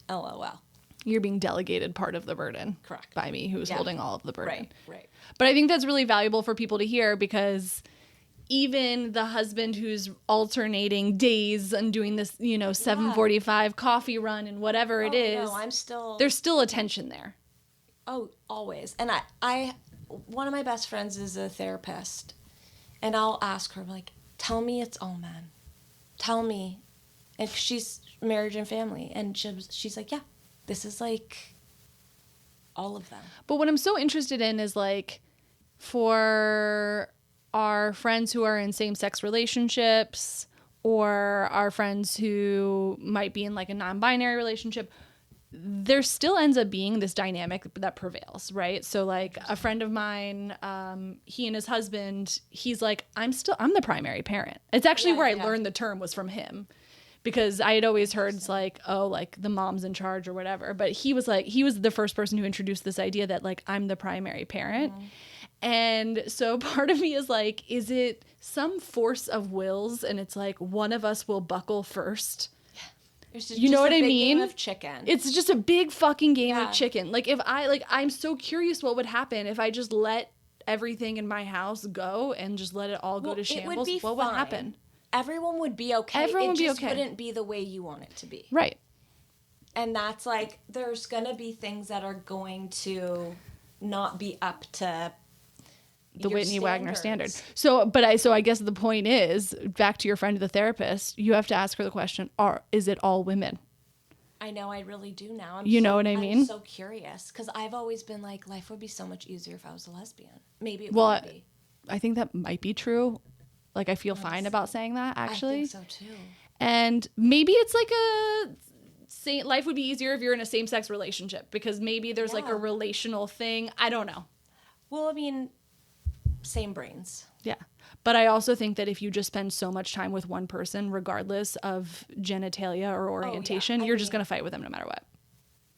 LOL. You're being delegated part of the burden. Correct. By me, who's holding all of the burden. Right. But I think that's really valuable for people to hear, because even the husband who's alternating days and doing this, 7:45 coffee run and whatever it is, there's still a tension there. Oh, always. And I one of my best friends is a therapist, and I'll ask her, like, tell me it's all men. Tell me. And she's marriage and family, and she's like, yeah, this is like all of them. But what I'm so interested in is, like, for our friends who are in same-sex relationships, or our friends who might be in, like, a non-binary relationship, there still ends up being this dynamic that prevails, right? So, like, a friend of mine, he and his husband, he's like, I'm the primary parent. It's actually where I learned the term was from him, because I had always heard it's like, oh, like, the mom's in charge or whatever. But he was the first person who introduced this idea that, like, I'm the primary parent. Mm-hmm. And so part of me is like, is it some force of wills, and it's like one of us will buckle first? You know what I mean? Game of chicken. It's just a big fucking game of chicken. Like, if I'm so curious what would happen if I just let everything in my house go and just let it all go to shambles, what would happen? Everyone would be okay. It just wouldn't be the way you want it to be. Right. And that's like, there's going to be things that are going to not be up to the Whitney Wagner standard. So I guess the point is, back to your friend, the therapist, you have to ask her the question, is it all women? I know, I really do now. You know what I mean? I'm so curious, because I've always been like, life would be so much easier if I was a lesbian. Maybe it would be. I think that might be true. Like, I feel fine about saying that, actually. I think so, too. And maybe it's like life would be easier if you're in a same-sex relationship, because maybe there's like a relational thing. I don't know. Well, I mean, same brains. Yeah. But I also think that if you just spend so much time with one person, regardless of genitalia or orientation, you're just going to fight with them no matter what.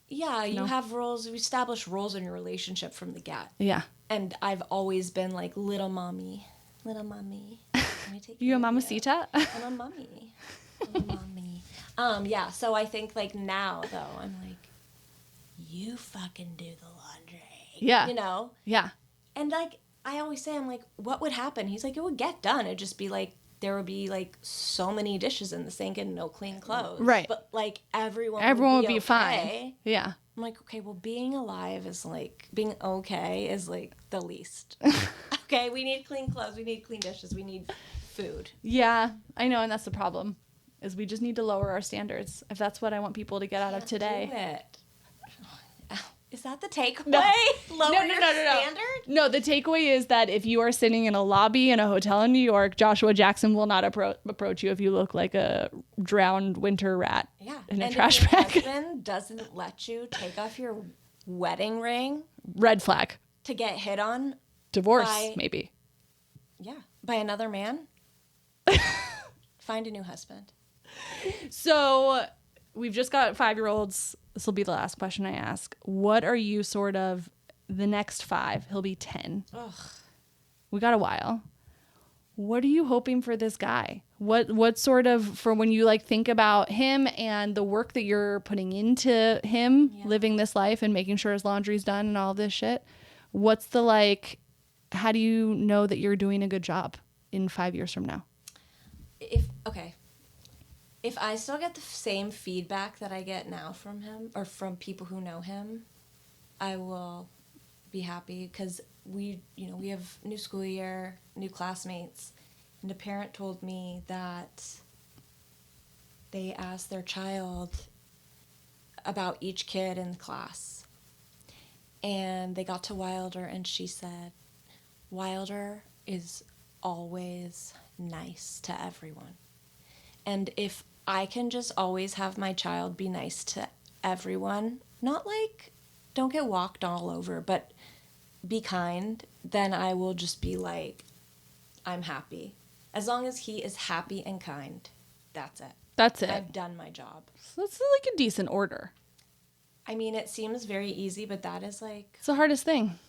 Yeah, you have roles. You establish roles in your relationship from the get. Yeah. And I've always been like, little mommy. Let me take you a mamacita? I'm a mommy. Yeah, so I think like now though, I'm like, you fucking do the laundry. Yeah. You know? Yeah. And like, I always say, I'm like, what would happen? He's like, it would get done. It'd just be like, there would be like so many dishes in the sink and no clean clothes. Right. But like everyone would be okay. fine. Yeah. I'm like, okay, well, being alive is like, being okay is like the least. Okay, we need clean clothes, we need clean dishes, we need food. Yeah, I know, and that's the problem, is we just need to lower our standards. If that's what I want people to get out of today. Do it. Is that the takeaway? No. Lower your standard? No, the takeaway is that if you are sitting in a lobby in a hotel in New York, Joshua Jackson will not approach you if you look like a drowned winter rat in a trash bag. If your husband doesn't let you take off your wedding ring, red flag. To get hit on. Divorce, maybe. Yeah, by another man. Find a new husband. So we've just got 5-year-olds. This will be the last question I ask. What are you sort of the next 5? He'll be 10. Ugh. We got a while. What are you hoping for this guy? What sort of, for when you like think about him and the work that you're putting into him, living this life and making sure his laundry's done and all this shit, what's the like, how do you know that you're doing a good job in 5 years from now? If I still get the same feedback that I get now from him or from people who know him, I will be happy, because we have new school year, new classmates, and a parent told me that they asked their child about each kid in the class, and they got to Wilder, and she said, Wilder is always nice to everyone. And if I can just always have my child be nice to everyone, not like don't get walked all over, but be kind, then I will just be like, I'm happy. As long as he is happy and kind, that's it. That's it. I've done my job. So that's like a decent order. I mean, it seems very easy, but that is like... It's the hardest thing.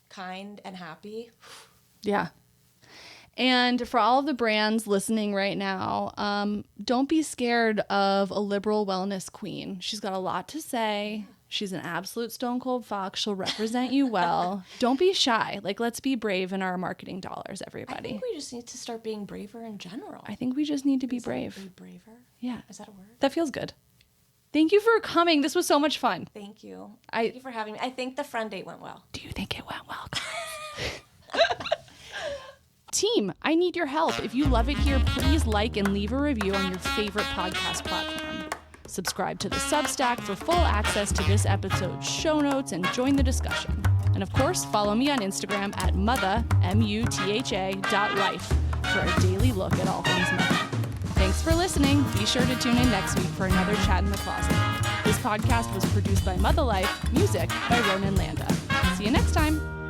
Kind and happy. Yeah. And for all of the brands listening right now, don't be scared of a liberal wellness queen. She's got a lot to say. She's an absolute stone cold fox. She'll represent you well. Don't be shy. Like, let's be brave in our marketing dollars, everybody. I think we just need to start being braver in general. I think we just need to be brave. Be braver? Yeah. Is that a word? That feels good. Thank you for coming. This was so much fun. Thank you. Thank you for having me. I think the friend date went well. Do you think it went well, guys? Team, I need your help. If you love it here, please like and leave a review on your favorite podcast platform. Subscribe to the Substack for full access to this episode's show notes and join the discussion. And of course, follow me on Instagram at Mutha, MUTHA.life for a daily look at all things Mutha. Thanks for listening. Be sure to tune in next week for another Chat in the Closet. This podcast was produced by Mutha Life, music by Ronan Landa. See you next time.